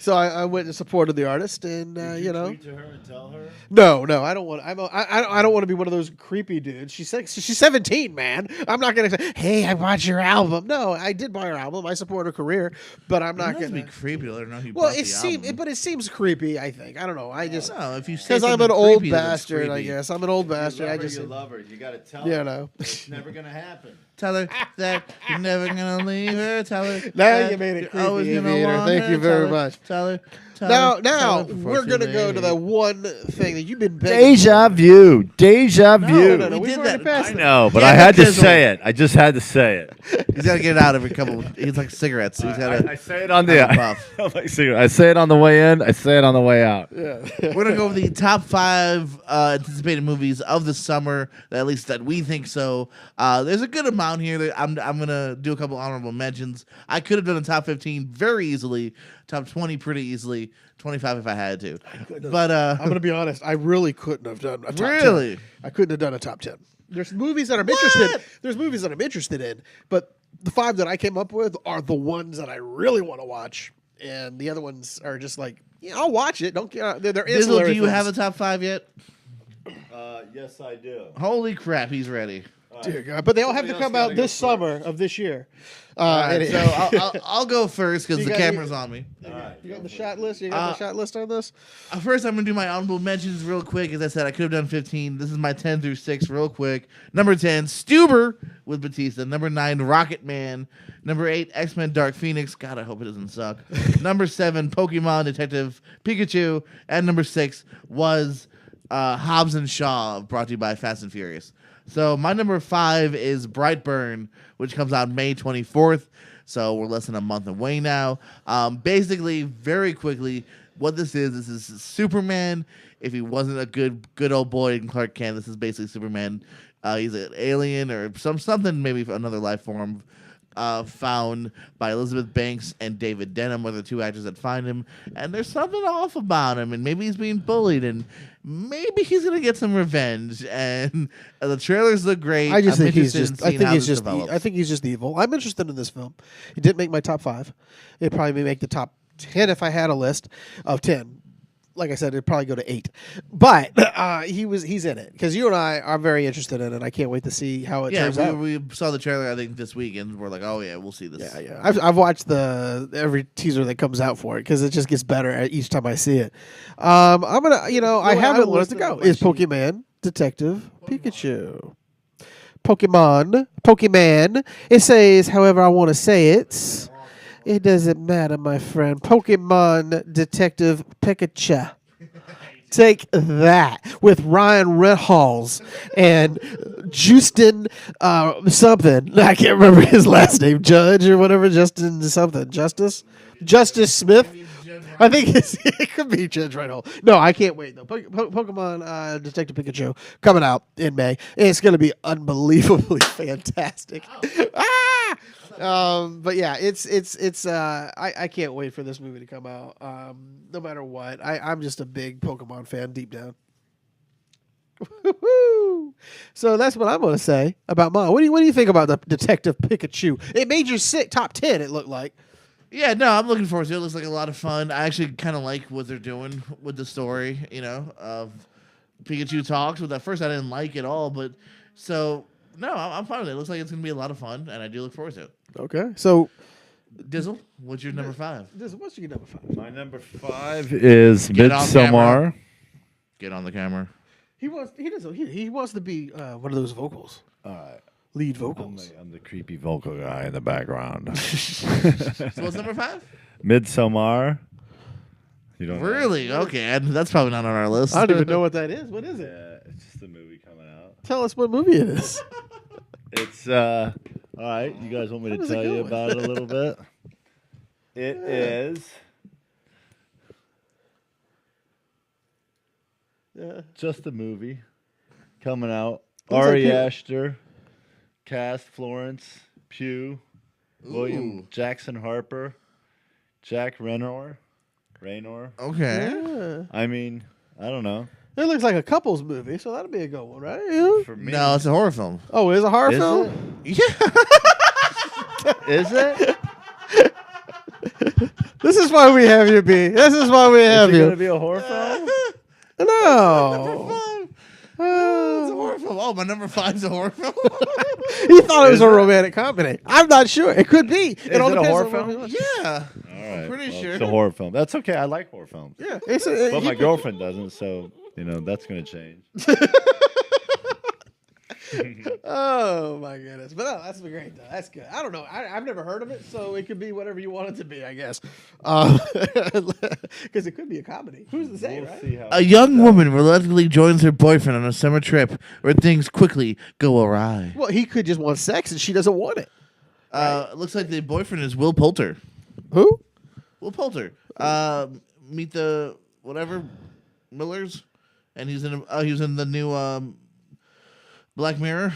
I went and supported the artist, and Did you tweet to her and tell her? No, I don't want. I don't want to be one of those creepy dudes. She's 17, man. I'm not gonna say, hey, I bought your album. No, I did buy her album. I support her career, but I'm not gonna be creepy. Let her know you well, bought the album. But it seems creepy. I think. I don't know. I just no. If you because I'm an old bastard. I guess I'm an old bastard. I just love her. You got to tell her. Yeah, no. It's never gonna happen. Tell her that you're never gonna leave her. Tell her. Now you made it creepy, Aviator. Thank you very much. Tell her. Now we're gonna go to the one thing that you've been begging. Deja vu. Deja vu. No, we did that. I know, but I had to say it. I just had to say it. He's got to get it out every couple. He's like cigarettes. He's got to. I say it on the. I say it on the way in. I say it on the way out. Yeah. We're gonna go over the top 5 anticipated movies of the summer, at least that we think so. There's a good amount here. I'm gonna do a couple honorable mentions. I could have done a top 15 very easily, top 20 pretty easily, 25 if I had to. But I'm gonna be honest. I really couldn't have done a top 10. I couldn't have done a top 10. There's movies that I'm interested. There's movies that I'm interested in, but the 5 that I came up with are the ones that I really want to watch, and the other ones are just like, yeah, I'll watch it. Don't care. They're Dizzle, ancillary do you things. have a top 5 yet? Yes, I do. Holy crap, he's ready. Dear God. But they all have to come out this summer of this year. Right, so I'll go first because the camera's on me. You got the shot list? You got the shot list on this? First, I'm going to do my honorable mentions real quick. As I said, I could have done 15. This is my 10 through 6 real quick. Number 10, Stuber with Batista. Number 9, Rocket Man. Number 8, X-Men Dark Phoenix. God, I hope it doesn't suck. Number 7, Pokemon Detective Pikachu. And number 6 was Hobbs and Shaw, brought to you by Fast and Furious. So my number 5 is Brightburn, which comes out May 24th. So we're less than a month away now. Basically, very quickly, what this is Superman. If he wasn't a good old boy in Clark Kent, this is basically Superman. He's an alien or something, maybe another life form. Found by Elizabeth Banks and David Denham are the 2 actors that find him, and there's something off about him, and maybe he's being bullied, and maybe he's gonna get some revenge. And the trailers look great. I think he's just evil. I'm interested in this film. He didn't make my top 5. It'd probably make the top 10 if I had a list of 10. Like I said, it'd probably go to 8. But he's in it because you and I are very interested in it. I can't wait to see how it turns out. We saw the trailer, I think, this week, and we're like, oh yeah, we'll see this. Yeah. I've watched every teaser that comes out for it because it just gets better each time I see it. I'm gonna, I have it listed to go. Is Pokemon Detective Pikachu? Pokemon. It says, however I want to say it. It doesn't matter, my friend. Pokemon Detective Pikachu. Take that with Ryan Reynolds and Justin something. I can't remember his last name. Judge or whatever. Justin something. Justice Smith. I think it could be Judge Reinhold. No, I can't wait though. Pokemon Detective Pikachu coming out in May. It's going to be unbelievably fantastic. But yeah, it's I can't wait for this movie to come out. No matter what, I'm just a big Pokemon fan deep down. So that's what I'm going to say about mine. What do you think about the Detective Pikachu? It made your top 10. It looked like. Yeah, no, I'm looking forward to it. It looks like a lot of fun. I actually kind of like what they're doing with the story. Of Pikachu talks. But at first I didn't like it all, but so no, I'm fine with it. It looks like it's going to be a lot of fun, and I do look forward to it. Okay, so Dizzle, what's your number 5? Dizzle, what's your number 5? My number 5 is Get on camera. Midsommar. Get on the camera. He wants to be one of those vocals. All right. Lead vocals. I'm the creepy vocal guy in the background. So what's number 5? Midsommar. You don't know? Really? Okay, and that's probably not on our list. I don't even know what that is. What is it? Yeah, it's just a movie coming out. Tell us what movie it is. It's all right. You guys want me How to does it tell you go? about it a little bit? It is just a movie coming out. Looks Ari like Aster, cast Florence Pugh, William Ooh. Jackson Harper, Jack Raynor. Okay. Yeah. I mean, I don't know. It looks like a couples movie, so that'd be a good one, right? Yeah. For me, No, it's a horror film. Oh, it is a horror is film? Yeah. Is it? This is why we have you, B. This is why we Is have it going to you. be a horror film? No. It's a horror film. Oh, my number 5 is a horror film. He thought it was Is a it? romantic comedy. I'm not sure. It could be. It all it a depends horror on film? what we watch. Yeah. All right. Pretty sure. It's a horror film. That's okay. I like horror films. Yeah. But my girlfriend doesn't, so, that's going to change. Oh my goodness! But no, that's great though. That's good. I don't know. I've never heard of it, so it could be whatever you want it to be, I guess. Because it could be a comedy. Who's to say, We'll right? see how A young woman reluctantly joins her boyfriend on a summer trip where things quickly go awry. Well, he could just want sex, and she doesn't want it. It looks like the boyfriend is Will Poulter. Who? Will Poulter. Meet the whatever Millers, and he was in the new Black Mirror.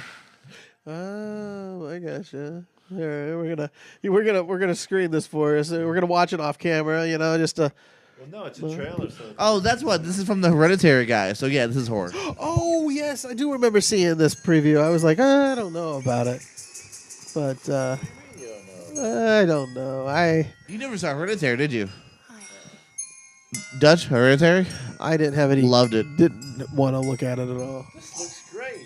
Oh, I gotcha. All right, we're gonna screen this for us. We're gonna watch it off camera. Just to. Well, no, it's a trailer. So Oh, that's what. This is from the Hereditary guy. So yeah, this is horror. Oh yes, I do remember seeing this preview. I was like, I don't know about it, but I don't know. You never saw Hereditary, did you? Dutch Hereditary. I didn't have any. Loved it. Didn't want to look at it at all. this looks great.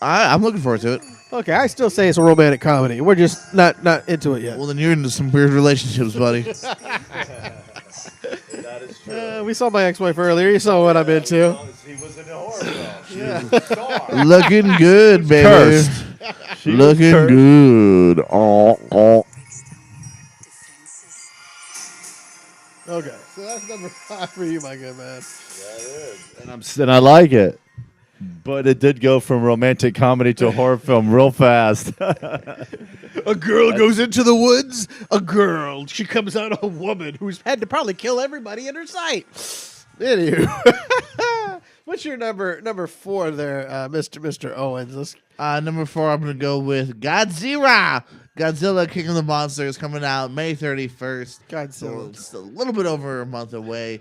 I'm looking forward to it. Okay, I still say it's a romantic comedy. We're just not into it yet. Well, then you're into some weird relationships, buddy. That is true. We saw my ex-wife earlier. You saw what I'm into. He was in a horror film. She was a star. Looking good, baby. Cursed. She was Looking cursed. good. Okay, so that's number 5 for you, my good man. And I like it. But it did go from romantic comedy to a horror film real fast. A girl goes into the woods. A girl. She comes out a woman who's had to probably kill everybody in her sight. Anywho, what's your number 4 there, Mr. Owens? Number 4, I'm going to go with Godzilla. Godzilla King of the Monsters coming out May 31st. Godzilla. So it's a little bit over a month away.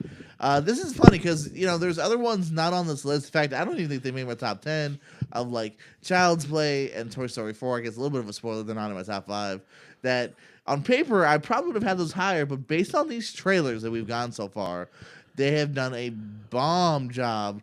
This is funny because, there's other ones not on this list. In fact, I don't even think they made my top 10 of like Child's Play and Toy Story 4. I guess a little bit of a spoiler. They're not in my top 5. That on paper, I probably would have had those higher, but based on these trailers that we've gotten so far, they have done a bomb job,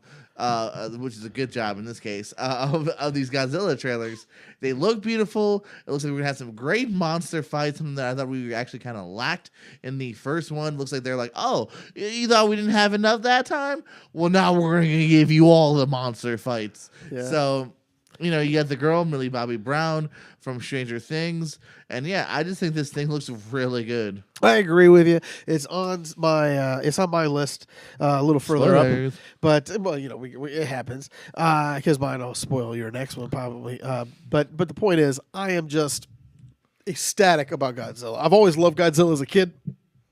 which is a good job in this case, of these Godzilla trailers. They look beautiful. It looks like we're going to have some great monster fights, something that I thought we actually kind of lacked in the first one. Looks like they're like, oh, you thought we didn't have enough that time? Well, now we're going to give you all the monster fights. Yeah. So, you got the girl, Millie Bobby Brown from Stranger Things. And yeah, I just think this thing looks really good. I agree with you. It's on my list a little further Spoilers. up, but it happens because mine will spoil your next one probably. But the point is, I am just ecstatic about Godzilla. I've always loved Godzilla as a kid.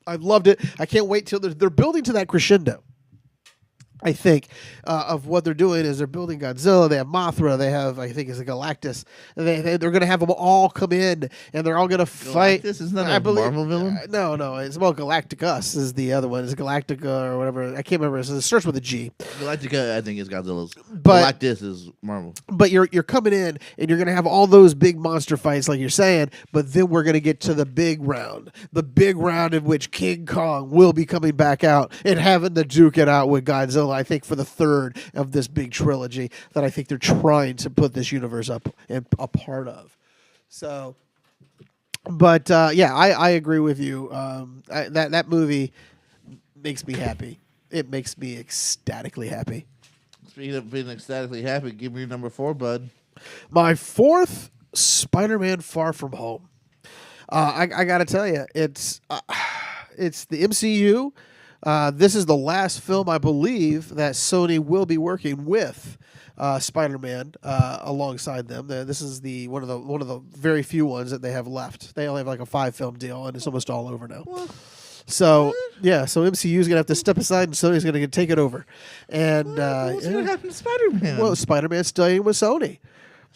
I loved it. I can't wait till they're building to that crescendo. I think of what they're doing is they're building Godzilla. They have Mothra. They have, I think, it's a Galactus. They're going to have them all come in, and they're all going to fight. Galactus? Isn't that a Marvel villain? No. It's about Galacticus is the other one. It's Galactica or whatever. I can't remember. It starts with a G. Galactica, I think, is Godzilla's. But Galactus is Marvel. But you're coming in, and you're going to have all those big monster fights, like you're saying. But then we're going to get to the big round in which King Kong will be coming back out and having to duke it out with Godzilla. I think for the third of this big trilogy that I think they're trying to put this universe up and a part of. So, but I agree with you. That movie makes me happy. It makes me ecstatically happy. Speaking of being ecstatically happy, give me your number 4, bud. My fourth, Spider-Man: Far From Home. I got to tell you, it's the MCU. This is the last film, I believe, that Sony will be working with Spider-Man alongside them. This is one of the very few ones that they have left. They only have like a 5-film deal, and it's almost all over now. So MCU is gonna have to step aside, and Sony's gonna take it over. And what's gonna happen to Spider-Man? well, Spider-Man's staying with Sony.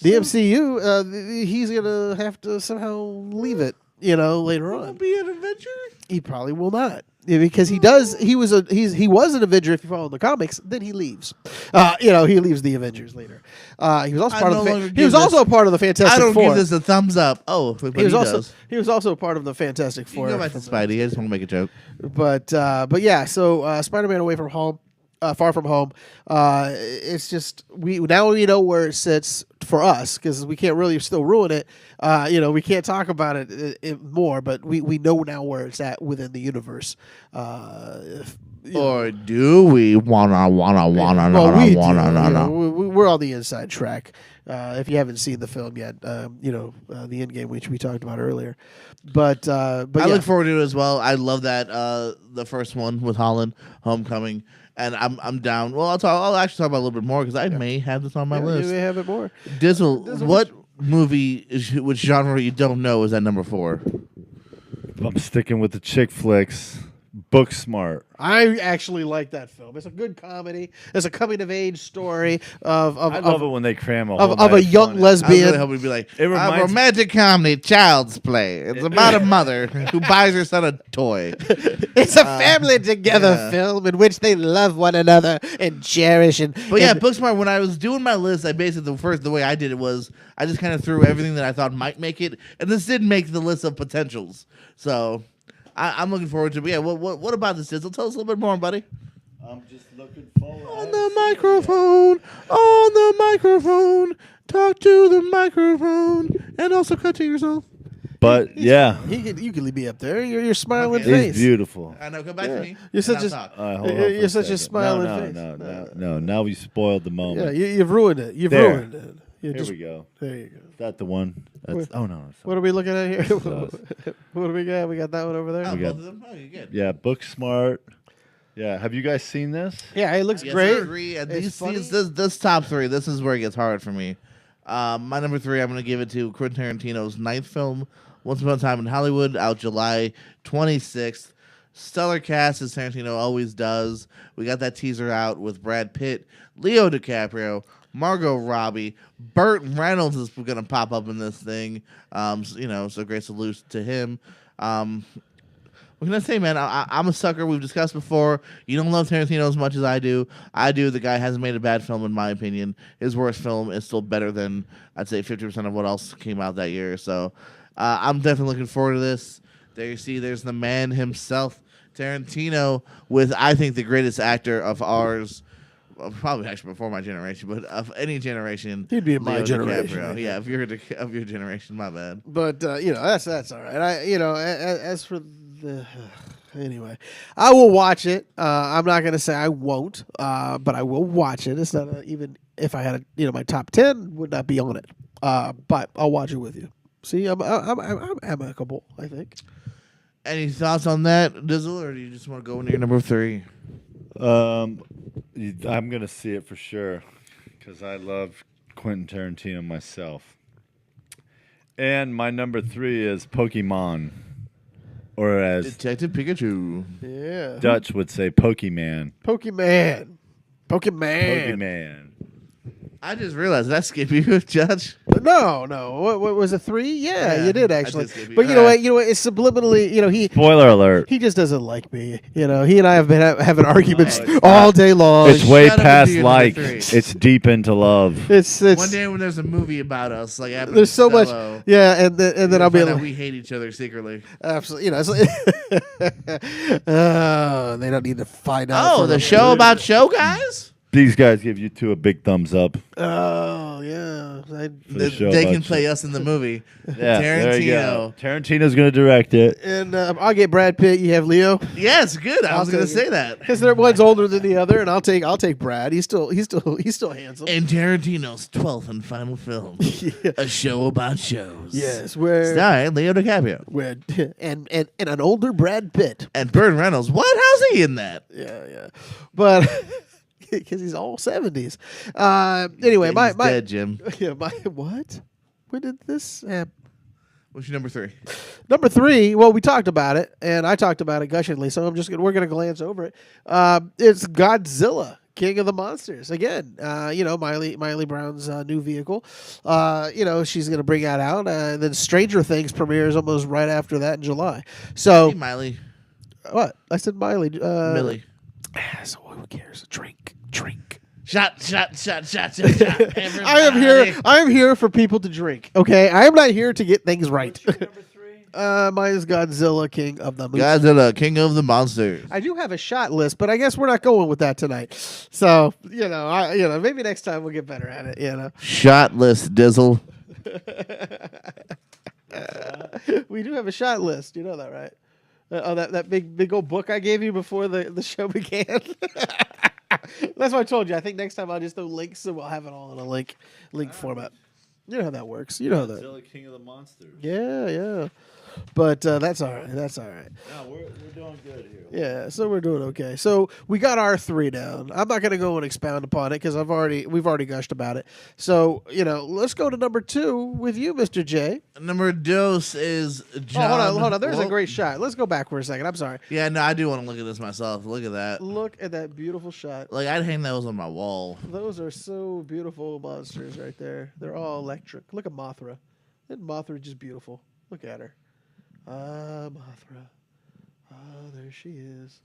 The MCU, he's gonna have to somehow leave it. Later on. Won't be an Avenger? He probably will not. Because he does, he was an Avenger. If you follow the comics, then he leaves. He leaves the Avengers later. He was also part of the. He was also a part of the Fantastic Four. I don't give this a thumbs up. Oh, but he does. He was also a part of the Fantastic Four. You go back to Spidey. I just want to make a joke. But yeah. So Spider-Man Away from Home, Far From Home. It's just we know where it sits for us because we can't really still ruin it. We can't talk about it more, but we know now where it's at within the universe. Or do we wanna? We're on the inside track. If you haven't seen the film yet, the End Game, which we talked about earlier. But I look forward to it as well. I love that the first one with Holland, Homecoming. And I'm down. Well, I'll actually talk about it a little bit more because I may have this on my list. You may have it more. Dizzle, what movie, which genre you don't know is at number 4? I'm sticking with the chick flicks. Booksmart. I actually like that film. It's a good comedy. It's a coming of age story of I love it when they cram a young lesbian. I really hope we'd be like It a reminds- romantic comedy, Child's Play. It's about a mother who buys her son a toy. It's a family together film in which they love one another and cherish and. But yeah, Booksmart. When I was doing my list, I basically the way I did it was I just kind of threw everything that I thought might make it, and this did make the list of potentials. So. I'm looking forward to it. But yeah, what about this, Dizzle? Tell us a little bit more, buddy. I'm just looking forward. On the microphone, talk to the microphone, and also cut to yourself. But yeah, you can be up there. You're smiling Okay. face. he's beautiful. I know. Come back to me. You're such Now a talk. Hold on for you're such a second. smiling face. No. Now we spoiled the Yeah, moment. you've ruined it. You've There. ruined it. Here we go. There you go. Is that the one? That's, Wait. oh no. What are we looking at here? Sus. What do we got? We got that one over there. Oh, We got- both of them? Oh, you're good. Yeah, Booksmart. Yeah, have you guys seen this? Yeah, it looks Yes, great. I agree. And It's funny. this top 3, this is where it gets hard for me. My number 3, I'm going to give it to Quentin Tarantino's 9th film, Once Upon a Time in Hollywood, out July 26th. Stellar cast, as Tarantino always does. We got that teaser out with Brad Pitt, Leo DiCaprio, Margot Robbie, Burt Reynolds is going to pop up in this thing. So great salute to him. What can I say, man? I'm a sucker. We've discussed before. You don't love Tarantino as much as I do. I do. The guy hasn't made a bad film, in my opinion. His worst film is still better than, I'd say, 50% of what else came out that year. So I'm definitely looking forward to this. There you see, there's the man himself, Tarantino, with, I think, the greatest actor of ours. Well, probably actually before my generation, but of any generation. He'd be in my Leo generation, DiCaprio. I Yeah, if you're of your generation, my bad. But that's all right. As for the anyway, I will watch it. I'm not gonna say I won't, but I will watch it. It's not even if I had my top 10 would not be on it. But I'll watch it with you. See, I'm amicable, I think. Any thoughts on that, Dizzle, or do you just want to go into your number 3? I'm gonna see it for sure because I love Quentin Tarantino myself. And my number 3 is Pokemon. or as Detective Pikachu. Yeah. Dutch would say, Pokemon. Pokemon. Pokemon. I just realized that skip you, Judge. No. What was it? 3? Yeah, you did I actually. did skip you. But you know what? It's subliminally. He Spoiler alert. he just doesn't like me. He and I have been having arguments it's all day long. It's way shut up past and do your like. number 3. It's deep into love. It's One day when there's a movie about us, like Abbott there's so and much. Costello, Yeah, and then I'll be find out like, we hate each other secretly. absolutely. They don't need to find out. Oh, for the show about show guys? These guys give you two a big thumbs up. Oh yeah. The show They about can play show. us in the movie. Yeah, there you go. Tarantino. Tarantino's going to direct it. And I'll get Brad Pitt. You have Leo. Yes, good. I I'll was going to take it. say that. Because one's older than the other, and I'll take Brad. He's still handsome. In Tarantino's 12th and final film, Yeah. a show about shows. Yes, where Starring Leo DiCaprio. and an older Brad Pitt. And Burt Reynolds. What? How's he in that? Yeah. But because he's all 70s. Anyway, He's dead, Jim. my what? When did this happen? What's your number 3? Number 3, well, we talked about it, and I talked about it gushingly, so we're gonna glance over it. It's Godzilla, King of the Monsters. Again, Miley Brown's new vehicle. She's gonna bring that out, and then Stranger Things premieres almost right after that in July. So Hey, Miley. what? I said Miley. Millie. So who cares? Drink. Shot. I am here for people to drink. Okay, I am not here to get things right. Number 3? Mine is Godzilla, King of the Monsters. Godzilla, King of the Monsters. I do have a shot list, but I guess we're not going with that tonight. So maybe next time we'll get better at it. Shotless Dizzle. We do have a shot list. You know that, right? That big old book I gave you before the show began. That's what I told you. I think next time I'll just throw links and we'll have it all in a link format. You know how that works. You know that. Godzilla, King of the Monsters. Yeah. But that's all right. No, we're doing good here. Yeah, so we're doing okay. So we got our 3 down. I'm not going to go and expound upon it because we've already gushed about it. So let's go to number 2 with you, Mr. J. Number 2 is John. Oh, hold on. There's a great shot. Let's go back for a second. I'm sorry. Yeah, no, I do want to look at this myself. Look at that. Look at that beautiful shot. Like, I'd hang those on my wall. Those are so beautiful monsters right there. They're all electric. Look at Mothra. Isn't Mothra just beautiful? Look at her. Mothra. Oh, there she is.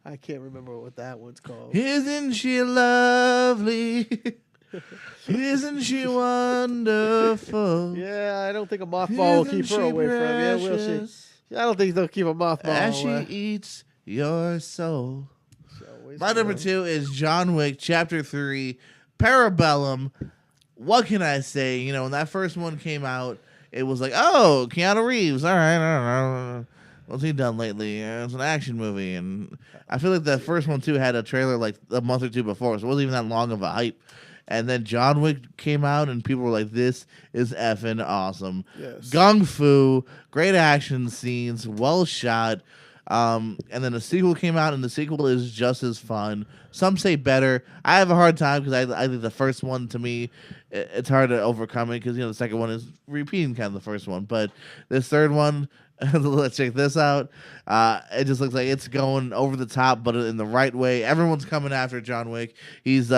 I can't remember what that one's called. Isn't she lovely? Isn't she wonderful? Yeah, I don't think a mothball will keep her away from you, will she? I don't think they'll keep a mothball As away. she eats your soul. Always My number good. 2 is John Wick, Chapter 3, Parabellum. What can I say? When that first one came out, it was like, oh, Keanu Reeves. All right. What's he done lately? It's an action movie. And I feel like the first one, too, had a trailer like a month or 2 before, so it wasn't even that long of a hype. And then John Wick came out, and people were like, this is effing awesome. Yes. Gung Fu, great action scenes, well shot. And then the sequel came out, and the sequel is just as fun. Some say better. I have a hard time because I think the first one, to me, it's hard to overcome it because the second one is repeating kind of the first one. But this third one, let's check this out. It just looks like it's going over the top, but in the right way. Everyone's coming after John Wick. He's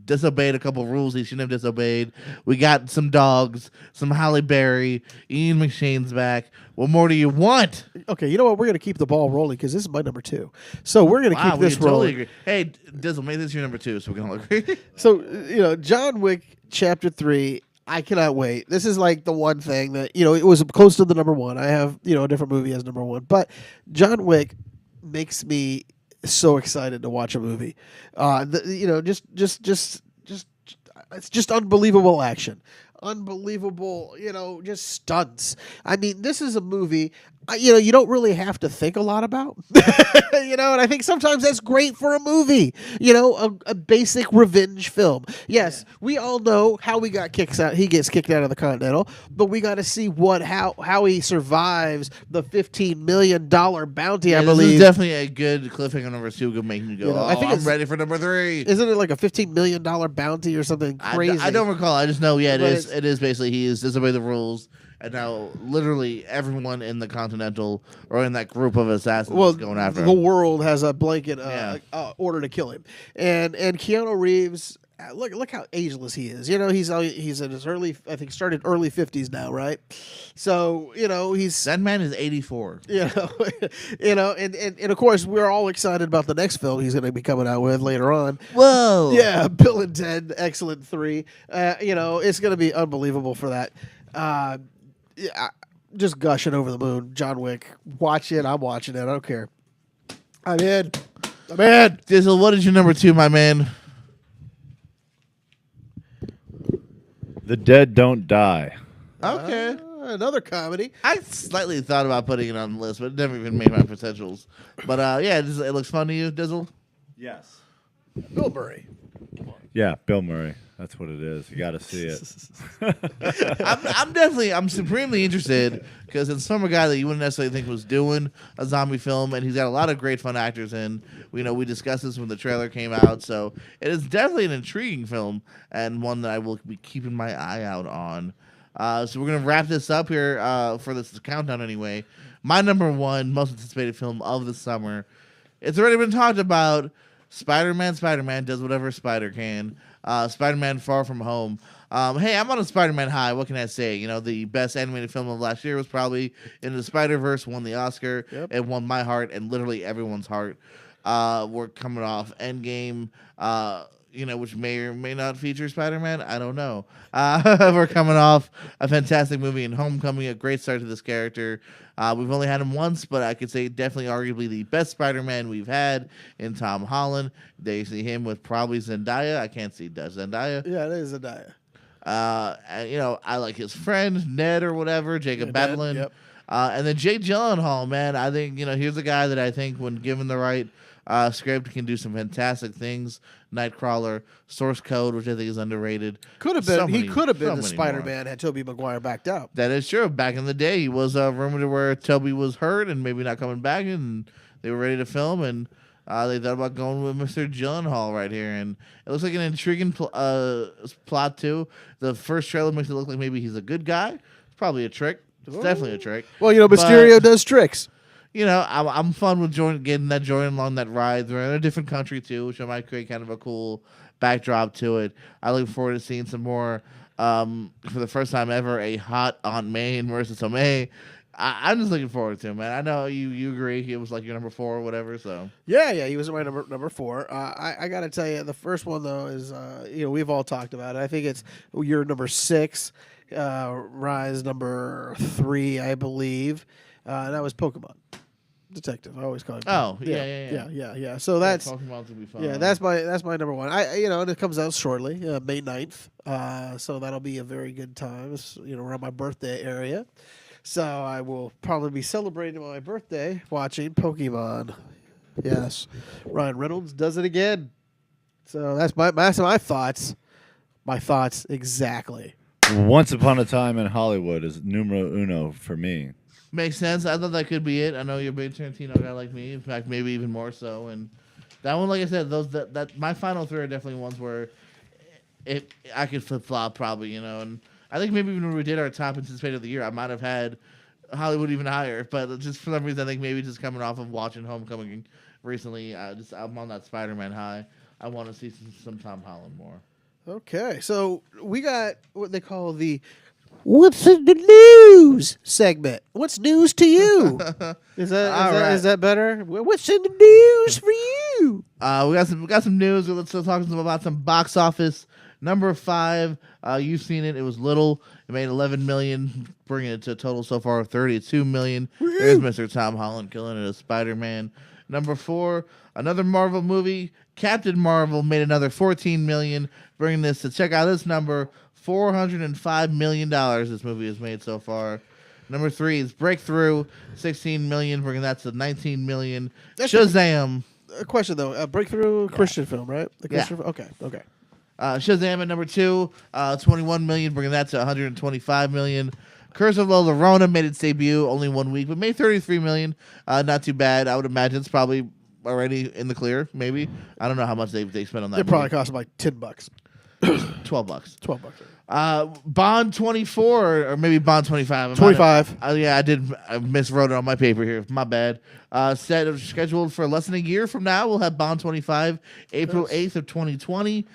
disobeyed a couple rules he shouldn't have disobeyed. We got some dogs, some Halle Berry, Ian McShane's back. What more do you want? Okay, you know what? We're going to keep the ball rolling because this is my number 2. So we're going to keep this rolling. Agree. Hey, Dizzle, make this your number 2 so we can all agree. So, John Wick Chapter 3, I cannot wait. This is like the one thing that, it was close to the number 1. I have, a different movie as number 1. But John Wick makes me so excited to watch a movie. It's just unbelievable action. Unbelievable, just stunts. I mean, this is a movie, you don't really have to think a lot about. And I think sometimes that's great for a movie. A basic revenge film. Yes, we all know how he gets kicked out of the Continental, but we got to see how he survives the $15 million bounty, I believe. This is definitely a good cliffhanger number 2. Good making you go, I think I'm ready for number 3. Isn't it like a $15 million bounty or something crazy? I don't recall. I just know, it is It is basically he has disobeyed the rules, and now literally everyone in the Continental or in that group of assassins is going after the him. world has a blanket Yeah. order to kill him, and Keanu Reeves. Look how ageless he is. You know, he's in his I think started early 50s now, right? So he's That man is 84. and of course we're all excited about the next film he's going to be coming out with later on. Whoa. Yeah, Bill and Ted, Excellent 3. It's going to be unbelievable for that. Just gushing over the moon. John Wick. Watch it. I'm watching it. I don't care. I'm in. Dizzle, what is your number 2, my man? The Dead Don't Die. Okay. Another comedy. I slightly thought about putting it on the list, but it never even made my potentials. But yeah, it looks fun to you, Dizzle? Yes. Bill Murray. Yeah, Bill Murray. That's what it is. You got to see it. I'm supremely interested because it's from a guy that you wouldn't necessarily think was doing a zombie film, and he's got a lot of great fun actors in. We discussed this when the trailer came out, so it is definitely an intriguing film and one that I will be keeping my eye out on. So we're gonna wrap this up here for this countdown anyway. My number 1 most anticipated film of the summer. It's already been talked about. Spider-Man does whatever Spider can. Spider-Man Far From Home. Hey, I'm on a Spider-Man high. What can I say? The best animated film of last year was probably Into the Spider-Verse, won the Oscar. Yep. It won my heart and literally everyone's heart. We're coming off End Game, which may or may not feature Spider-Man. I don't know. We're coming off a fantastic movie in Homecoming, a great start to this character. We've only had him once, but I could say definitely arguably the best Spider-Man we've had in Tom Holland. They see him with probably Zendaya. I can't see Zendaya. Yeah, it is Zendaya. I like his friend, Ned or whatever, Jacob Batalon. Yep. And then Jake Gyllenhaal, man. I think, here's a guy that I think when given the right script can do some fantastic things. Nightcrawler, Source Code, which I think is underrated. He could have been the many Spider-Man had Tobey Maguire backed out. That is true. Back in the day, he was rumored to where Toby was hurt and maybe not coming back, and they were ready to film, and they thought about going with Mr. Gyllenhaal right here, and it looks like an intriguing plot too. The first trailer makes it look like maybe he's a good guy. It's probably a trick. It's definitely a trick. Well, Mysterio does tricks. I'm fun with getting along that ride. They're in a different country too, which might create kind of a cool backdrop to it. I look forward to seeing some more. For the first time ever, a hot Aunt May and Marissa Tomei. I'm just looking forward to it, man. I know you agree. He was like your number 4 or whatever. So yeah, he was my number 4. I got to tell you, the first one though is we've all talked about it. I think it's your number 6, Rise number 3, I believe, and that was Pokemon Detective. I always call it. Oh yeah. So that's Pokemon's gonna be fun. yeah, that's my number 1. And it comes out shortly, May 9th. So that'll be a very good time. It's around my birthday area. So I will probably be celebrating my birthday watching Pokemon. Yes, Ryan Reynolds does it again. So that's my thoughts. My thoughts exactly. Once Upon a Time in Hollywood is numero uno for me. Makes sense. I thought that could be it. I know you're a big Tarantino guy like me. In fact, maybe even more so. And that one, like I said, that my final 3 are definitely ones where I could flip flop probably, And I think maybe even when we did our top anticipated of the year, I might have had Hollywood even higher. But just for some reason, I think maybe just coming off of watching Homecoming recently, I'm on that Spider-Man high. I want to see some Tom Holland more. Okay, so we got what they call the "What's in the news" segment. What's news to you? Is that better? What's in the news for you? We got some news. Let's talk about some box office. Number 5, you've seen it. It was little. It made 11 million, bringing it to a total so far of 32 million. Woo-hoo. There's Mr. Tom Holland killing it as Spider-Man. Number 4, another Marvel movie. Captain Marvel made another 14 million, bringing this to check out this number. $405 million this movie has made so far. Number 3 is Breakthrough, 16 million, bringing that to 19 million. Shazam. A question though, Breakthrough Christian film, right? The Yeah. Christian film? Okay. Shazam at number 2, 21 million, bringing that to 125 million. Curse of La Llorona made its debut only 1 week, but made 33 million. Not too bad. I would imagine it's probably already in the clear. Maybe I don't know how much they spent on that. It probably cost them like $10. $12. $12. Bond 24 or maybe Bond 25. 25. Yeah, I miswrote it on my paper here. My bad. Scheduled for less than a year from now. We'll have Bond 25, April 8th of 2020.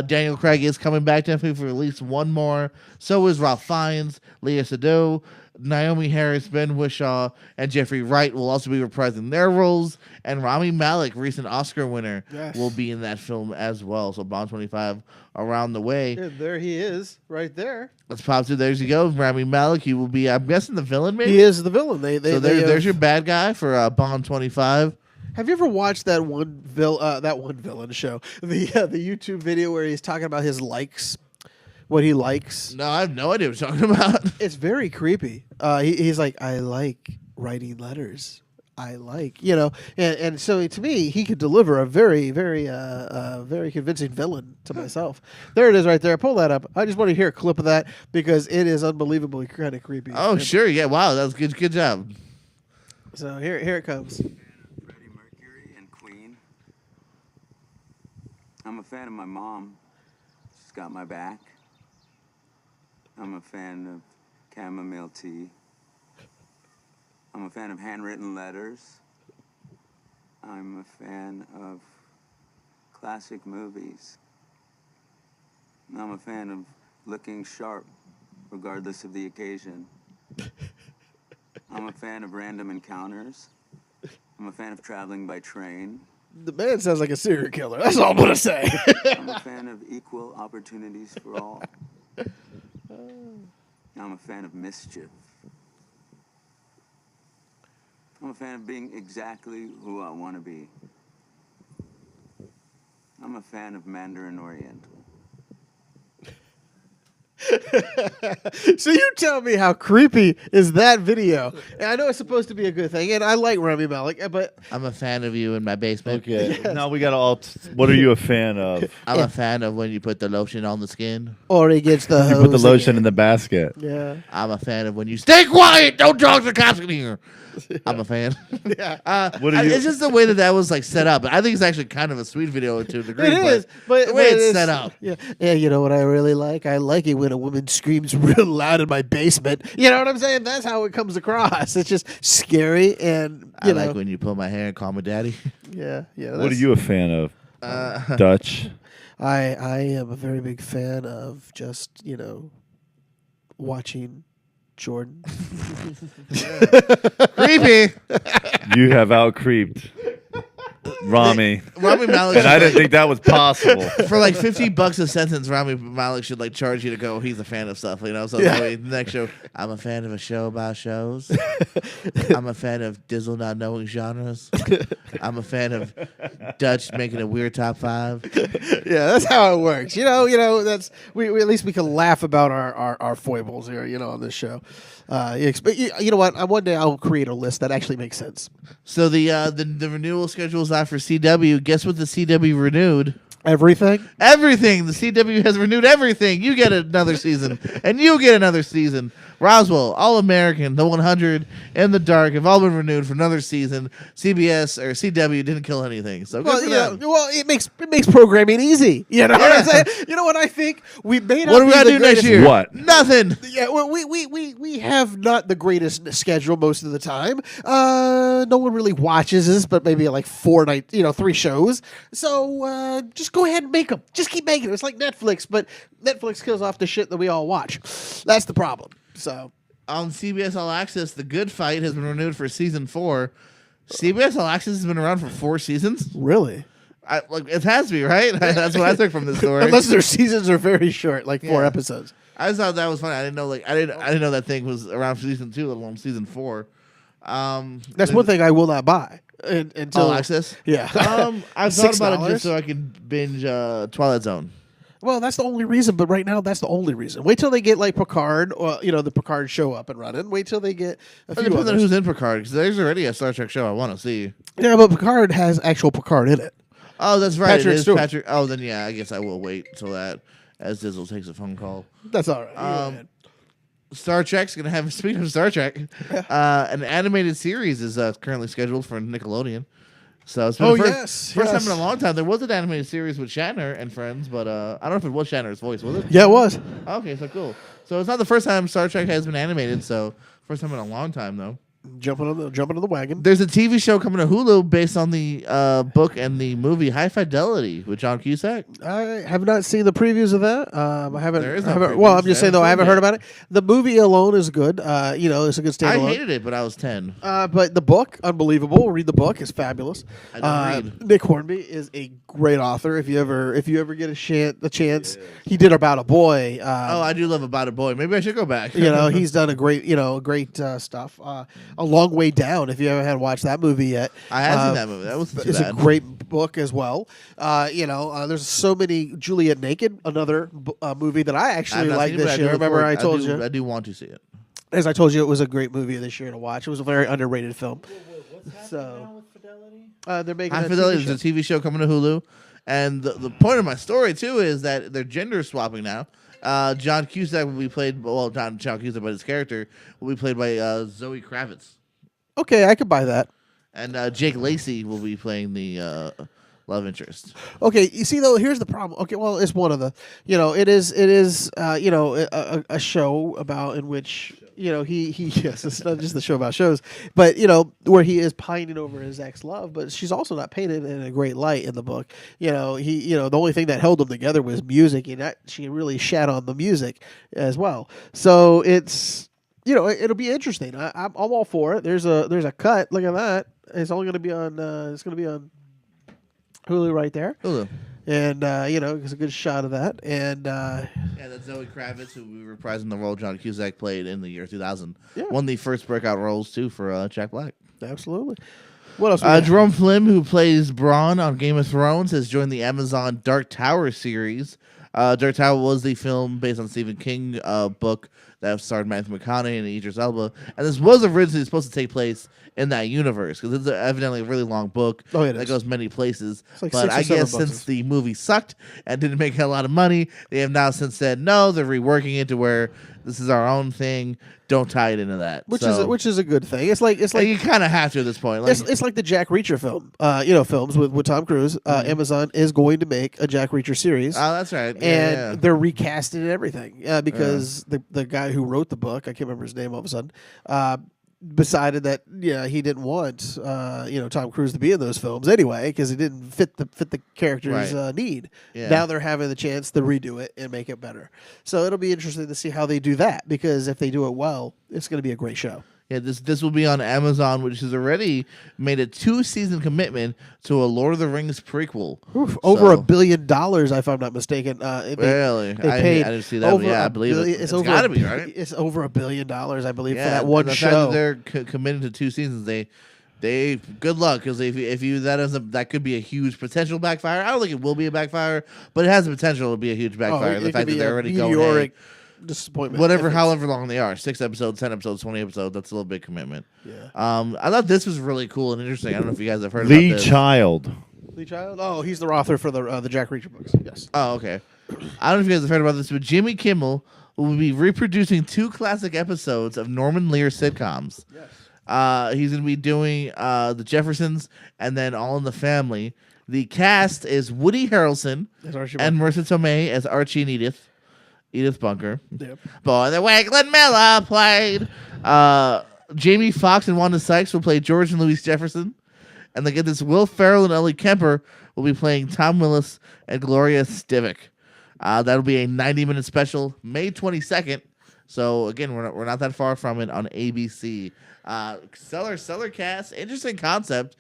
Daniel Craig is coming back definitely for at least one more. So is Ralph Fiennes, Lea Seydoux, Naomi Harris, Ben Whishaw, and Jeffrey Wright will also be reprising their roles. And Rami Malek, recent Oscar winner, will be in that film as well. So Bond 25 around the way. Yeah, there he is, right there. Let's pop to there you go. Rami Malek, he will be, I'm guessing, the villain, maybe? He is the villain. There's your bad guy for Bond 25. Have you ever watched that one villain show? The YouTube video where he's talking about his likes, what he likes. No, I have no idea what you're talking about. It's very creepy. He's like, I like writing letters. I like, and so to me, he could deliver a very, very, very convincing villain to myself. There it is right there. Pull that up. I just want to hear a clip of that because it is unbelievably kind of creepy. Oh, sure. Yeah. Wow. That was good. Good job. So here it comes. Freddie Mercury and Queen. I'm a fan of my mom. She's got my back. I'm a fan of chamomile tea. I'm a fan of handwritten letters. I'm a fan of classic movies. I'm a fan of looking sharp, regardless of the occasion. I'm a fan of random encounters. I'm a fan of traveling by train. The man sounds like a serial killer. That's all I'm going to say. I'm a fan of equal opportunities for all. I'm a fan of mischief. I'm a fan of being exactly who I want to be. I'm a fan of Mandarin Oriental. So you tell me how creepy is that video? And I know it's supposed to be a good thing, and I like Rami Malek, but I'm a fan of you in my basement. Okay. Now we got to all. What are you a fan of? I'm a fan of when you put the lotion on the skin. or he gets the You put the hose lotion again. in the basket. Yeah. I'm a fan of when you stay quiet. Don't talk to the cops in here. I'm a fan. Yeah. What are you- It's just the way that was like set up. I think it's actually kind of a sweet video to a degree. It is, but the way but it's set up. Yeah, yeah. You know what I really like? I like it when a woman screams real loud in my basement. You know what I'm saying? That's how it comes across. It's just scary, and I you know, like when you pull my hair and call me daddy. yeah, yeah. What are that's- you a fan of? Dutch. I am a very big fan of just watching Jordan. Creepy. You have out-creeped Rami. Rami Malek. And I didn't think that was possible. For like $50 a sentence, Rami Malek should like charge you to go. He's a fan of stuff, So Yeah. that way, the next show, I'm a fan of a show about shows. I'm a fan of Dizzle not knowing genres. I'm a fan of Dutch making a weird top 5. Yeah, that's how it works. That's we at least we can laugh about our foibles here. On this show. But you know what? One day I'll create a list that actually makes sense. So the renewal schedule is out for CW. Guess what the CW renewed? Everything. Everything. The CW has renewed everything. You get another season, and you get another season. Roswell, All American, The 100, and The Dark have all been renewed for another season. CBS or CW didn't kill anything, so good for them. It makes programming easy. You know what I'm saying? You know what I think? We may not. What do we be gotta the do next greatest- year? What? Nothing. Yeah, well, we have not the greatest schedule most of the time. No one really watches us, but maybe like 3 shows. So just go ahead and make them. Just keep making them. It's like Netflix, but Netflix kills off the shit that we all watch. That's the problem. So On CBS All Access, The Good Fight has been renewed for season 4. CBS All Access has been around for 4 seasons. really, It has to be, right? That's what I took from this story. unless their seasons are very short, like 4 Yeah. episodes. I just thought that was funny. I didn't know I didn't know that thing was around for season 2, let alone season 4. That's one thing I will not buy until All Access. Yeah. I've thought about it $6? just so I can binge Twilight Zone. Well, that's the only reason. But right now, that's the only reason. Wait till they get like Picard, or the Picard show up and running. Wait till they get a It few depends on others. who's in Picard, because there's already a Star Trek show I want to see. Yeah, but Picard has actual Picard in it. Oh, that's right. Patrick it is Stewart. Patrick. Oh, then yeah, I guess I will wait till that as Dizzle takes a phone call. That's all right. Star Trek's gonna have. Speaking of Star Trek, an animated series is currently scheduled for Nickelodeon. So it's been the first yes. time in a long time. There was an animated series with Shatner and friends, but I don't know if it was Shatner's voice, was it? Yeah, it was. Okay, so cool. So it's not the first time Star Trek has been animated. So first time in a long time though. Jumping on the wagon. There's a TV show coming to Hulu based on the book and the movie High Fidelity with John Cusack. I have not seen the previews of that. I haven't. There is no well, I'm previews. just saying though, I haven't heard about it. The movie alone is good. It's a good I standalone. hated it, but I was 10. But the book, unbelievable. Read the book; it's fabulous. I don't read. Nick Hornby is a great author. If you ever get a chance, he did About a Boy. Oh, I do love About a Boy. Maybe I should go back. He's done a great stuff. A Long Way Down. If you haven't watched that movie yet, I have seen that movie. That wasn't too it's bad. a great book as well. There's so many. Juliet Naked, another movie that I actually liked this year. Remember, I told you. I do want to see it. As I told you, it was a great movie this year to watch. It was a very underrated film. What's So- happening now with Fidelity? They're making High a Fidelity TV is a TV show coming to Hulu. And the point of my story, too, is that they're gender swapping now. John Cusack will be played, well, not John Cusack, but his character will be played by Zoe Kravitz. Okay, I could buy that. And Jake Lacey will be playing the love interest. Okay, you see though, here's the problem. Okay, well, it's one of the, it is, a show about in which he yes, it's not just the show about shows, but where he is pining over his ex-love, but she's also not painted in a great light in the book. The only thing that held them together was music, and that she really shat on the music as well. So it's. It'll be interesting. I'm all for it. There's a cut. Look at that. It's only going to be on. It's going to be on Hulu right there. Hulu. And it's a good shot of that. And Yeah, that's Zoe Kravitz, who we reprising the role John Cusack played in the year 2000. Yeah. One of the first breakout roles too for Jack Black. absolutely. What else? We got? Jerome Flynn, who plays Bronn on Game of Thrones, has joined the Amazon Dark Tower series. Dark Tower was the film based on Stephen King book that starred Matthew McConaughey and Idris Elba, and this was originally supposed to take place in that universe because it's evidently a really long book that goes many places. It's like but 6 or I 7 guess books. since the movie sucked and didn't make a lot of money, they have now since said no. They're reworking it to where this is our own thing. Don't tie it into that. Which is a good thing. It's like you kind of have to at this point. Like, it's like the Jack Reacher film. Films with Tom Cruise. Amazon is going to make a Jack Reacher series. oh, that's right. And they're recasting and everything because the guy who wrote the book, I can't remember his name all of a sudden, decided that he didn't want Tom Cruise to be in those films anyway because it didn't fit the character's need. Yeah. Now they're having the chance to redo it and make it better. So it'll be interesting to see how they do that because if they do it well, it's going to be a great show. Yeah, this will be on Amazon, which has already made a 2-season commitment to a Lord of the Rings prequel. Over $1 billion, if I'm not mistaken. Really? They paid I didn't see that. But yeah, I believe it. It's got to be, right? It's over $1 billion, I believe, for Yeah, that one and the show. fact that they're committed to 2 seasons, they good luck because if you that could be a huge potential backfire. I don't think it will be a backfire, but it has the potential to be a huge backfire. The fact that they're already going. Disappointment. Whatever, however long they are, 6 episodes, 10 episodes, 20 episodes, that's a little big commitment. Yeah. I thought this was really cool and interesting. I don't know if you guys have heard Lee about this. Child. Lee Child? Oh, he's the author for the Jack Reacher books. Yes. Oh, okay. I don't know if you guys have heard about this, but Jimmy Kimmel will be reproducing 2 classic episodes of Norman Lear sitcoms. Yes. He's going to be doing The Jeffersons and then All in the Family. The cast is Woody Harrelson That's Archie and Marissa Tomei as Archie and Edith Bunker. Yep. Boy, the way Glenn Miller played. Jamie Foxx and Wanda Sykes will play George and Louise Jefferson. And they get this Will Ferrell and Ellie Kemper will be playing Tom Willis and Gloria Stivic. That'll be a 90-minute special, May 22nd. So, again, we're not that far from it on ABC. Stellar cast, interesting concept.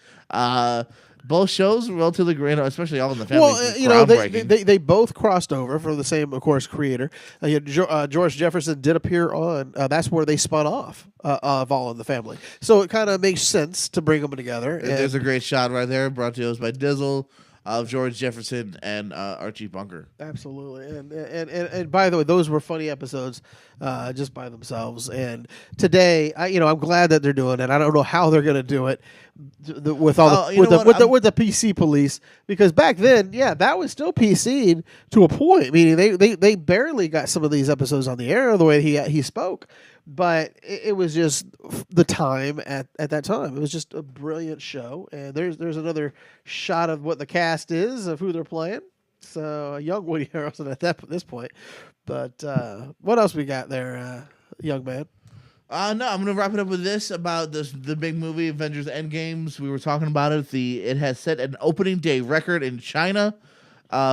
Both shows relatively great, especially All in the Family. Well, they both crossed over for the same, of course, creator. George Jefferson did appear on. That's where they spun off of All in the Family. So it kind of makes sense to bring them together. There's a great shot right there, brought to us by Dizzle, of George Jefferson and Archie Bunker. Absolutely, and by the way, those were funny episodes, just by themselves. And today, I'm glad that they're doing it. I don't know how they're going to do it with all with the PC police, because back then, that was still PC'd to a point. Meaning they barely got some of these episodes on the air the way he spoke. But it was just the time at that time. It was just a brilliant show. And there's another shot of what the cast is of who they're playing. So a young Woody Harrelson at this point. But what else we got there, young man? No, I'm gonna wrap it up with this about the big movie Avengers End Games. We were talking about it. It has set an opening day record in China.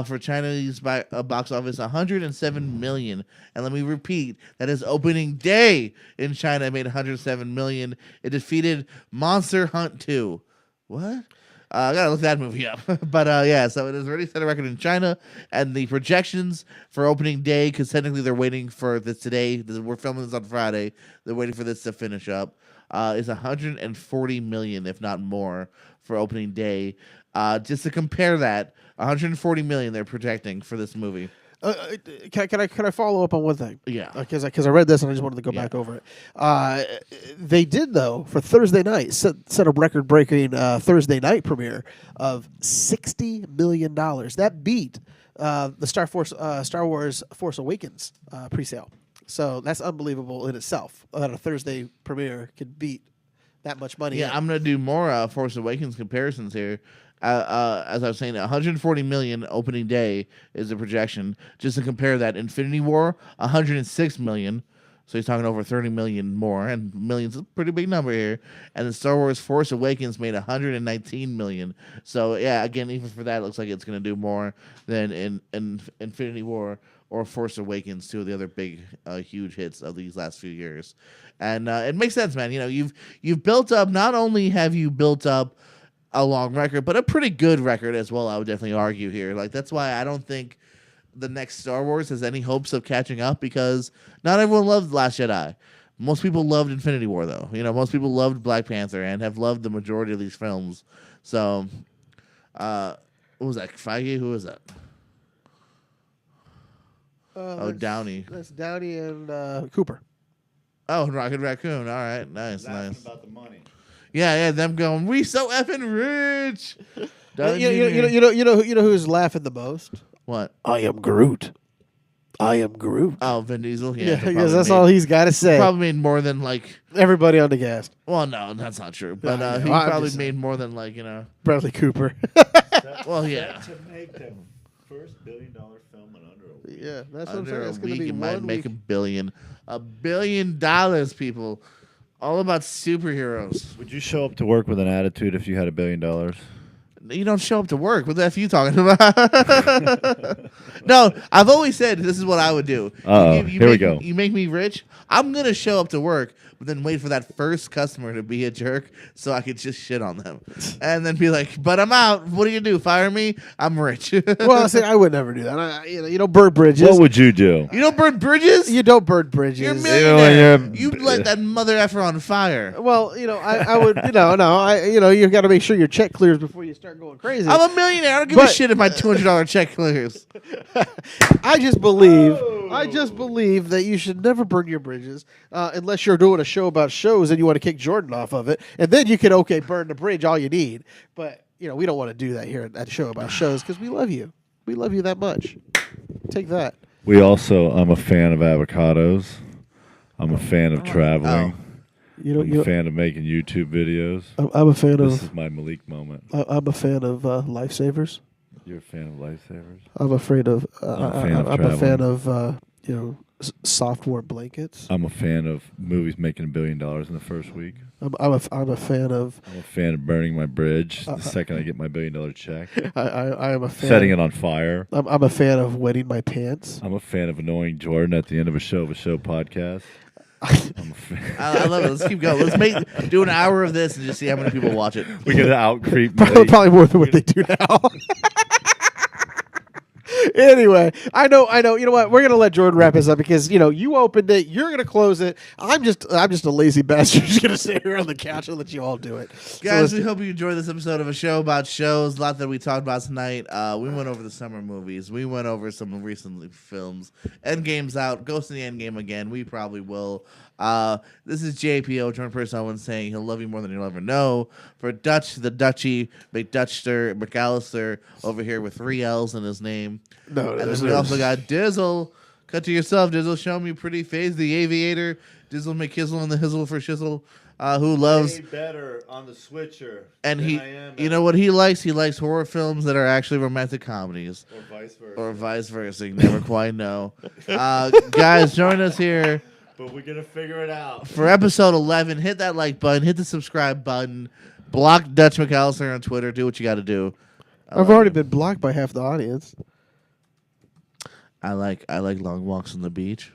For Chinese box office, 107 million. And let me repeat, that is opening day in China. It made 107 million. It defeated Monster Hunt 2. What? I gotta look that movie up. But yeah, so it has already set a record in China, and the projections for opening day, because technically they're waiting for this today. We're filming this on Friday. They're waiting for this to finish up. Is 140 million, if not more, for opening day. Just to compare that, 140 million they're projecting for this movie. Can I follow up on one thing? Yeah. Because I read this and I just wanted to go back over it. They did, though, for Thursday night, set a record-breaking Thursday night premiere of $60 million. That beat the Star Wars Force Awakens presale. So that's unbelievable in itself that a Thursday premiere could beat that much money. Yeah, I'm going to do more Force Awakens comparisons here. As I was saying, 140 million opening day is the projection. Just to compare that, Infinity War, 106 million. So he's talking over 30 million more, and millions is a pretty big number here. And the Star Wars Force Awakens made 119 million. So yeah, again, even for that, it looks like it's going to do more than in Infinity War or Force Awakens, two of the other big, huge hits of these last few years. And it makes sense, man. You know, you've built up. Not only have you built up a long record, but a pretty good record as well, I would definitely argue here. Like, that's why I don't think the next Star Wars has any hopes of catching up, because not everyone loved The Last Jedi. Most people loved Infinity War, though. You know, most people loved Black Panther and have loved the majority of these films. So, what was that? Feige? Who was that? Downey. That's Downey and Cooper. Oh, Rocket Raccoon. All right, nice. About the money. Yeah, them going, we so effing rich. You know who's laughing the most? What? I am Groot. Oh, Vin Diesel. Yeah, because that's all he's got to say. Probably made more than like everybody on the cast. Well, no, that's not true. But he I'm probably just made more than like, you know. Bradley Cooper. Well, yeah. To make the first $1 billion film in under a week. Yeah, that's what I'm Under saying. a It's going to week, be it might 1 make week. $1 billion. $1 billion, people. All about superheroes. Would you show up to work with an attitude if you had $1 billion? You don't show up to work. What the F are you talking about? No, I've always said this is what I would do. Here we go. You make me rich. I'm going to show up to work, but then wait for that first customer to be a jerk so I could just shit on them. And then be like, but I'm out. What do you do? Fire me? I'm rich. Well, see, I would never do that. You don't burn bridges. What would you do? You don't burn bridges? You don't burn bridges. You're a millionaire. when You light that mother effer on fire. Well, I would, you got to make sure your check clears before you start going crazy. I'm a millionaire. I don't give a shit if my $200 check clears. I just believe that you should never burn your bridges unless you're doing a show about shows and you want to kick Jordan off of it, and then you can burn the bridge all you need. But we don't want to do that here at that show about shows because we love you. We love you that much. Take that. I'm a fan of avocados. I'm a fan of traveling. I'm a fan of making YouTube videos. I'm a fan This is my Malik moment. I'm a fan of lifesavers. You're a fan of lifesavers? I'm afraid of. I'm a fan of software blankets. I'm a fan of movies making $1 billion in the first week. I'm a fan of. I'm a fan of burning my bridge the second I get my $1 billion check. I am a fan. Setting it on fire. I'm a fan of wetting my pants. I'm a fan of annoying Jordan at the end of a show podcast. I'm a fan. I love it. Let's keep going. Let's do an hour of this and just see how many people watch it. We get to out-creep Probably more than what they do now. Anyway, I know. You know what? We're gonna let Jordan wrap us up because you opened it. You're gonna close it. I'm just a lazy bastard who's gonna sit here on the couch and let you all do it. Guys, we hope you enjoyed this episode of a show about shows. A lot that we talked about tonight. We went over the summer movies. We went over some recent films. Endgame's out. Ghost in the Endgame again. We probably will. This is JPO, Jordan Person saying he'll love you more than you'll ever know. For Dutch, the Dutchie, McDutchster, McAllister over here with 3 L's in his name. No, and then we also got Dizzle. Cut to yourself, Dizzle. Show me pretty face, the aviator. Dizzle McKizzle and the Hizzle for Shizzle, who loves Way better on the switcher. and than he, I am you at- know what he likes? He likes horror films that are actually romantic comedies, or vice versa. or vice versa. You never quite know. Guys, join us here But we're gonna figure it out. for episode 11. Hit that like button. Hit the subscribe button. Block Dutch McAllister on Twitter. Do what you got to do. I've already been blocked by half the audience. I like long walks on the beach.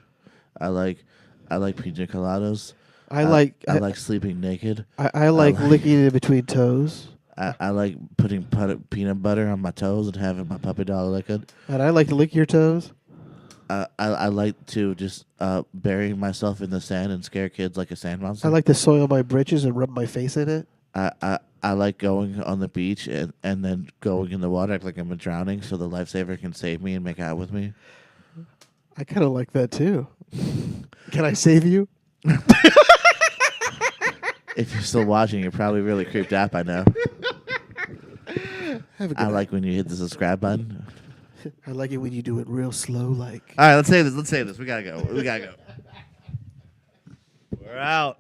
I like pina coladas. I like sleeping naked. I like licking it between toes, I like putting peanut butter on my toes and having my puppy dog lick it. and I like to lick your toes. I like to just bury myself in the sand and scare kids like a sand monster. I like to soil my britches and rub my face in it. I like going on the beach and then going in the water act like I'm drowning so the lifesaver can save me and make out with me. I kind of like that too. Can I save you? If you're still watching, you're probably really creeped out by now. Have a good I night. like when you hit the subscribe button. I like it when you do it real slow, like. All right, let's say this. We gotta go. We're out.